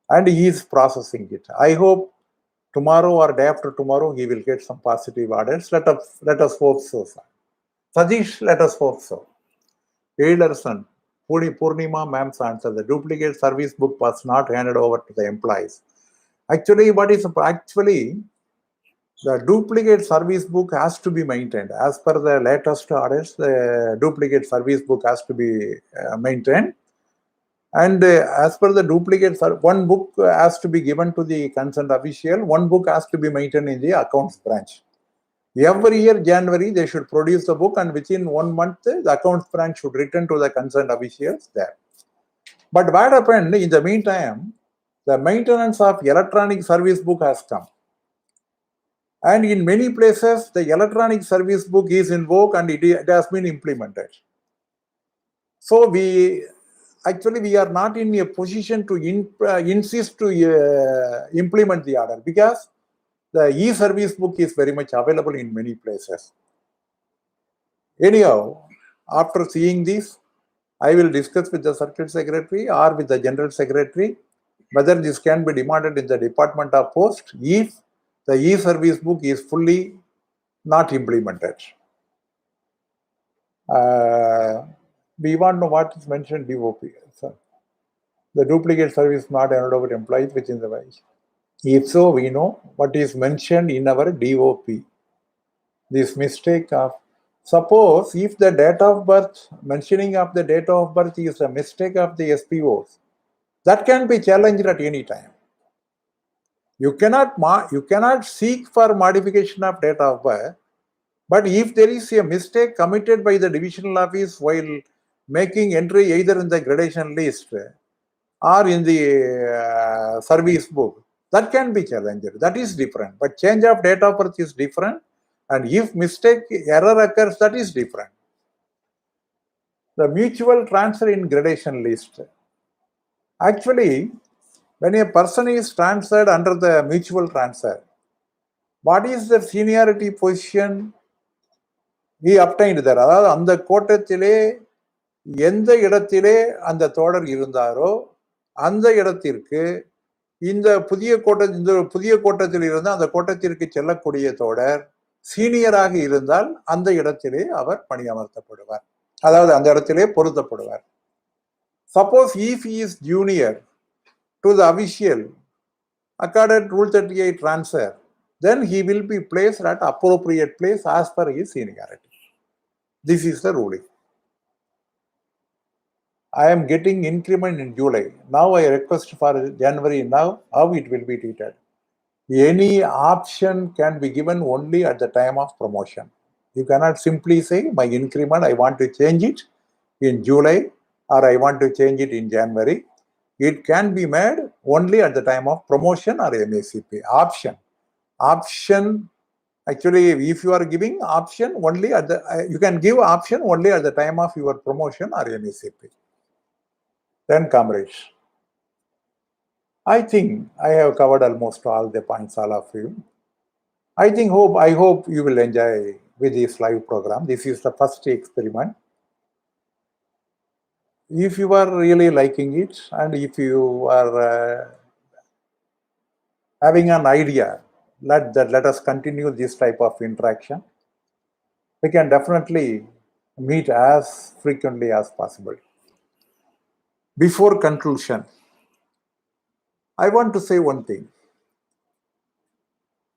and he is processing it. I hope tomorrow or day after tomorrow he will get some positive orders. Let us hope so, sir. Satish, let us hope so. Elderson, Purnima ma'am's answer. The duplicate service book was not handed over to the employees. Actually, the duplicate service book has to be maintained. As per the latest orders, the duplicate service book has to be maintained. And as per the duplicate, one book has to be given to the concerned official, one book has to be maintained in the accounts branch. Every year, January, they should produce the book, and within 1 month, the accounts branch should return to the concerned officials there. But what happened in the meantime, the maintenance of electronic service book has come. And in many places, the electronic service book is in vogue and it has been implemented. So we are not in a position to insist to implement the order, because the e-service book is very much available in many places. Anyhow, after seeing this, I will discuss with the Circuit Secretary or with the General Secretary whether this can be demanded in the Department of Post if the e-service book is fully not implemented. We want to know what is mentioned DOP. So, the duplicate service not handed over employees within the wage. If so, we know what is mentioned in our DOP. This mistake of, suppose if the date of birth, mentioning of the date of birth is a mistake of the SPOs, that can be challenged at any time. You cannot seek for modification of date of birth, but if there is a mistake committed by the divisional office while making entry either in the gradation list or in the service book, that can be challenged. That is different. But change of date of birth is different. And if mistake, error occurs, that is different. The mutual transfer in gradation list. Actually, when a person is transferred under the mutual transfer, what is the seniority position he obtained there? அதாவது அந்த கோட்டத்திலே எந்த இடத்திலே அந்த தோழர் இருந்தாரோ அந்த இடத்திற்கு இந்த புதிய கோட்டத்தில் இருந்து அந்த கோட்டத்திற்கு செல்லக்கூடிய தோழர் சீனியராக இருந்தால் அந்த இடத்திலே அவர் பணியமர்த்தப்படுவார், அதாவது அந்த இடத்திலே பொருத்தப்படுவார். Suppose if he is junior to the official accorded Rule 38 transfer, then he will be placed at appropriate place as per his seniority. This is the ruling. I am getting increment in July. Now I request for January. Now how it will be treated? Any option can be given only at the time of promotion. You cannot simply say my increment, I want to change it in July or I want to change it in January. It can be made only at the time of promotion or MACP. Option, actually, if you are giving option only at the, you can give option only at the time of your promotion or MACP. Then, comrades, I think I have covered almost all the points, all of you. I hope you will enjoy with this live program. This is the first experiment. If you are really liking it and if you are having an idea, let us continue this type of interaction. We can definitely meet as frequently as possible. Before conclusion, I want to say one thing.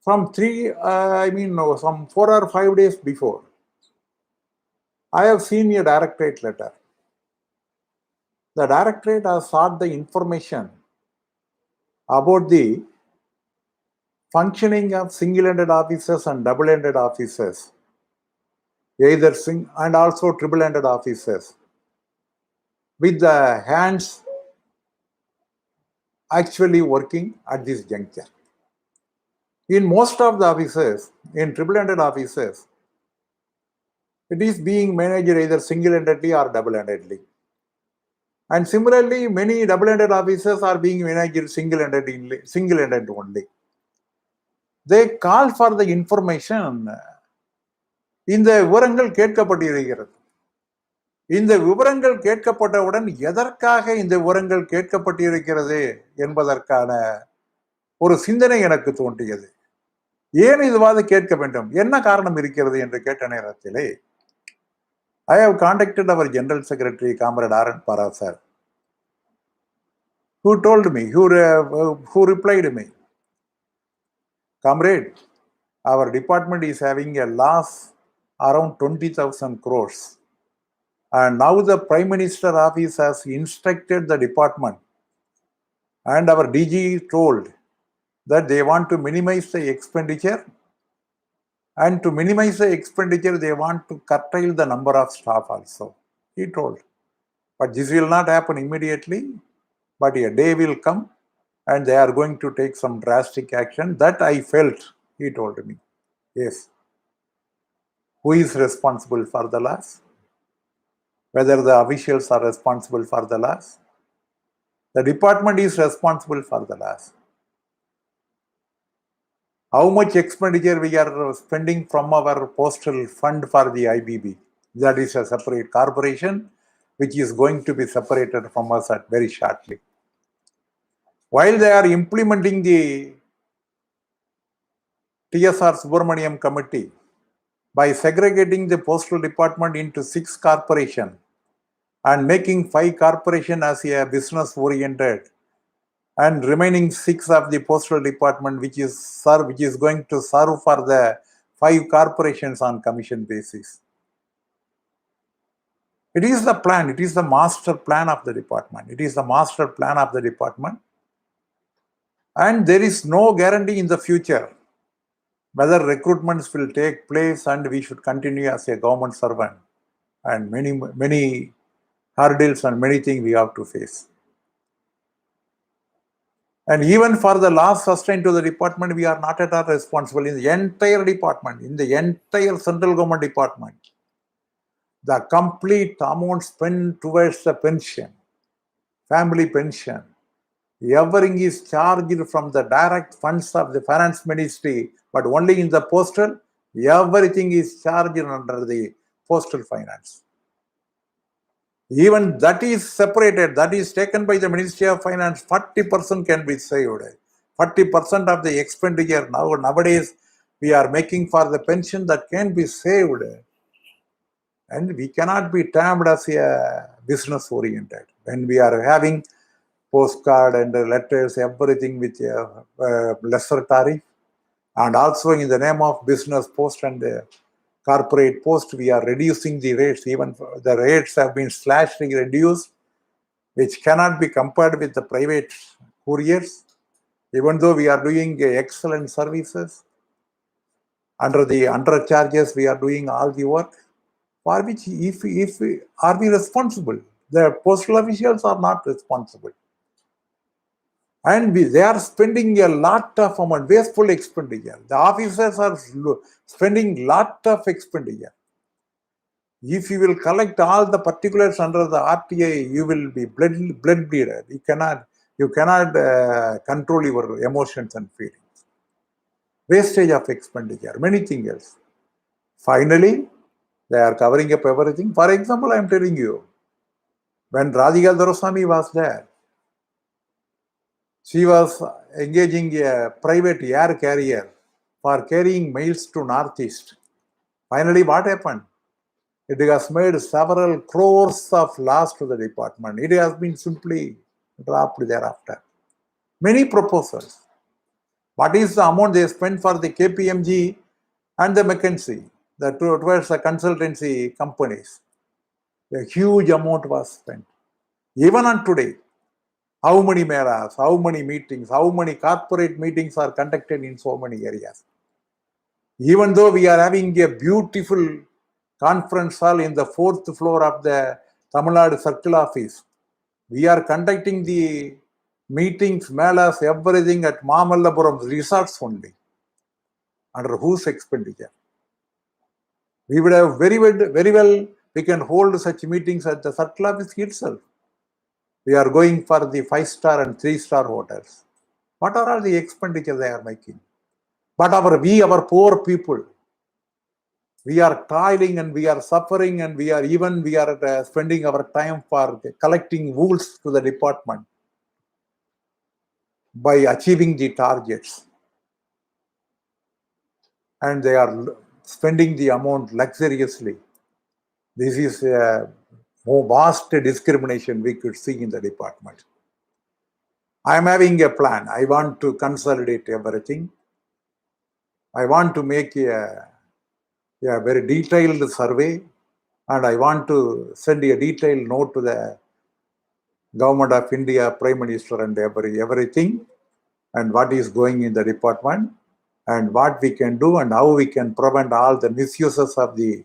From some 4 or 5 days before, I have seen a directorate letter. The directorate has sought the information about the functioning of single-ended officers and double-ended officers either and also triple-handed officers with the hands actually working at this juncture. In most of the offices, in triple-handed offices, it is being managed either single-handedly or double-handedly. And similarly, many double-handed offices are being managed single-handed only. They call for the information. இந்த விவரங்கள் கேட்கப்பட்டிருக்கிறது. இந்த விவரங்கள் கேட்கப்பட்டவுடன் எதற்காக இந்த விவரங்கள் கேட்கப்பட்டிருக்கிறது என்பதற்கான ஒரு சிந்தனை எனக்கு தோன்றியது. ஏன் இதுவாது கேட்க வேண்டும், என்ன காரணம் இருக்கிறது என்று கேட்ட நேரத்திலே I have contacted our General Secretary, Comrade R. N. Para sir, who told me, who replied to me, Comrade, our department is having a loss around 20,000 crores. And now the Prime Minister office has instructed the department and our DG told that they want to minimize the expenditure, and to minimize the expenditure they want to curtail the number of staff also, he told. But this will not happen immediately, but a day will come and they are going to take some drastic action. That I felt, he told me. Yes. Who is responsible for the loss? Whether the officials are responsible for the loss? The department is responsible for the loss. How much expenditure we are spending from our postal fund for the IBB? That is a separate corporation which is going to be separated from us at very shortly. While they are implementing the TSR Subramaniam committee by segregating the postal department into 6 corporations and making 5 corporations as a business oriented and remaining 6 of the postal department which is going to serve for the 5 corporations on commission basis. It is the plan, it is the master plan of the department. It is the master plan of the department. And there is no guarantee in the future whether recruitments will take place and we should continue as a government servant. And many hurdles and many things we have to face. And even for the loss sustained to the department, we are not at all responsible in the entire department, in the entire central government department. The complete amount spent towards the pension, family pension, everything is charged from the direct funds of the finance ministry, but only in the postal, everything is charged under the postal finance. Even that is separated, that is taken by the Ministry of Finance, 40% can be saved. 40% of the expenditure nowadays we are making for the pension that can be saved. And we cannot be termed as a business oriented. When we are having postcard and letters, everything with a lesser tariff, and also in the name of business post and corporate post, we are reducing the rates. Even the rates have been slashed, reduced, which cannot be compared with the private couriers. Even though we are doing excellent services, under the undercharges, we are doing all the work. For which, if are we responsible? The postal officials are not responsible. And they are spending a lot of amount, wasteful expenditure. The officers are spending lot of expenditure. If you will collect all the particulars under the RTA, you will be blood bleeder. You cannot control your emotions and feelings. Wastage of expenditure, many things else. Finally, they are covering up everything. For example, I am telling you, when Radhika Doroswamy was there, she was engaging a private air carrier for carrying mails to Northeast. Finally, what happened? It has made several crores of loss to the department. It has been simply dropped thereafter. Many proposals. What is the amount they spent for the KPMG and the McKinsey, towards the consultancy companies? A huge amount was spent. Even on today, how many meras, how many meetings, how many corporate meetings are conducted in so many areas. Even though we are having a beautiful conference hall in the 4th floor of the Tamil Nadu Circle Office. We are conducting the meetings, melas, everything at Mamallapuram resorts only. Under whose expenditure? We would have very well, we can hold such meetings at the Circle Office itself. We are going for the 5-star and 3-star hotels. What are all the expenditure they are making? But our poor people, we are toiling and we are suffering and we are spending our time for collecting wools to the department by achieving the targets. And they are spending the amount luxuriously. This is a more vast discrimination we could see in the department. I am having a plan. I want to consolidate everything. I want to make a very detailed survey, and I want to send a detailed note to the Government of India, Prime Minister, and everything, and what is going in the department, and what we can do, and how we can prevent all the misuses of the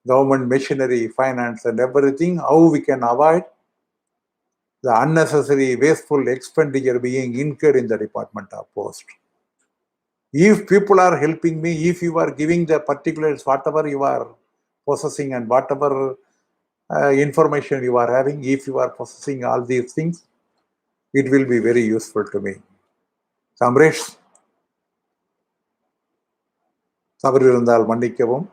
government machinery, finance, and everything, how we can avoid the unnecessary wasteful expenditure being incurred in the Department of Post. If people are helping me, if you are giving the particulars, whatever you are possessing and whatever information you are having, if you are possessing all these things, it will be very useful to me. Comrades, தவறு இருந்தால் மன்னிக்கவும்.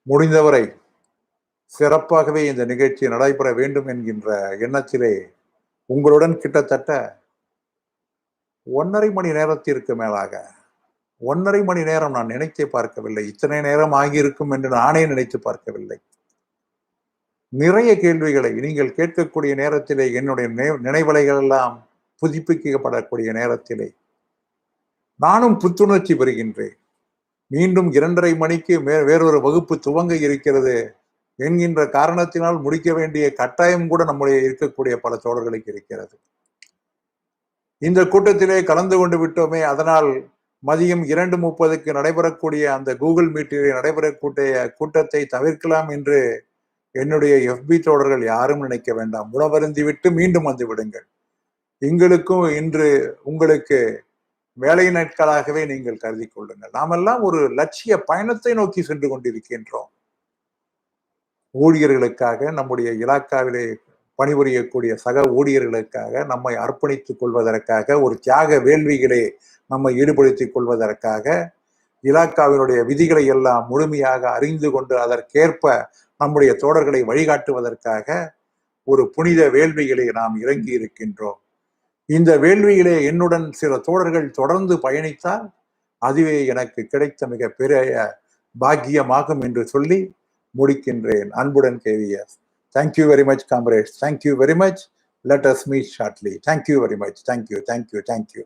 முடிந்தவரை சிறப்பாகவே இந்த நிகழ்ச்சி நடைபெற வேண்டும் என்கின்ற எண்ணத்திலே உங்களுடன் கிட்டத்தட்ட 1.5 மணி நேரத்திற்கு மேலாக 1.5 மணி நேரம் நான் நினைத்தே பார்க்கவில்லை. இத்தனை நேரம் ஆகியிருக்கும் என்று நானே நினைத்து பார்க்கவில்லை. நிறைய கேள்விகளை நீங்கள் கேட்கக்கூடிய நேரத்திலே என்னுடைய நினைவலைகள் எல்லாம் புதுப்பிக்கப்படக்கூடிய நேரத்திலே நானும் புத்துணர்ச்சி பெறுகின்றேன். மீண்டும் 2.5 மணிக்கு வேறொரு வகுப்பு துவங்க இருக்கிறது என்கின்ற காரணத்தினால் முடிக்க வேண்டிய கட்டாயம் கூட நம்முடைய இருக்கக்கூடிய பல தோழர்களுக்கு இருக்கிறது. இந்த கூட்டத்திலே கலந்து கொண்டு விட்டோமே, அதனால் மதியம் 2:30க்கு நடைபெறக்கூடிய அந்த கூகுள் மீட்டிலே நடைபெறக்கூடிய கூட்டத்தை தவிர்க்கலாம் என்று என்னுடைய FB தோழர்கள் யாரும் நினைக்க வேண்டாம். உணவருந்தி விட்டு மீண்டும் வந்து விடுங்கள். எங்களுக்கும் இன்று உங்களுக்கு வேலை நாட்களாகவே நீங்கள் கருதி கொள்ளுங்கள். நாமெல்லாம் ஒரு லட்சிய பயணத்தை நோக்கி சென்று கொண்டிருக்கின்றோம். ஊழியர்களுக்காக, நம்முடைய இலாக்காவிலே பணிபுரியக்கூடிய சக ஊழியர்களுக்காக நம்மை அர்ப்பணித்துக் கொள்வதற்காக, ஒரு தியாக வேள்விகளே நம்மை ஈடுபடுத்திக் கொள்வதற்காக, இலாக்காவினுடைய விதிகளை எல்லாம் முழுமையாக அறிந்து கொண்டு அதற்கேற்ப நம்முடைய தோழர்களை வழிகாட்டுவதற்காக ஒரு புனித வேள்விகளை நாம் இறங்கி இருக்கின்றோம். இந்த வேள்வியிலே என்னுடன் சில தோழர்கள் தொடர்ந்து பயணித்தால் அதுவே எனக்கு கிடைத்த மிக பெரிய பாக்கியமாகும் என்று சொல்லி முடிக்கின்றேன். அன்புடன் Kayveeyes. Thank you very much, comrades. Thank you very much. Let us meet shortly. Thank you very much. Thank you.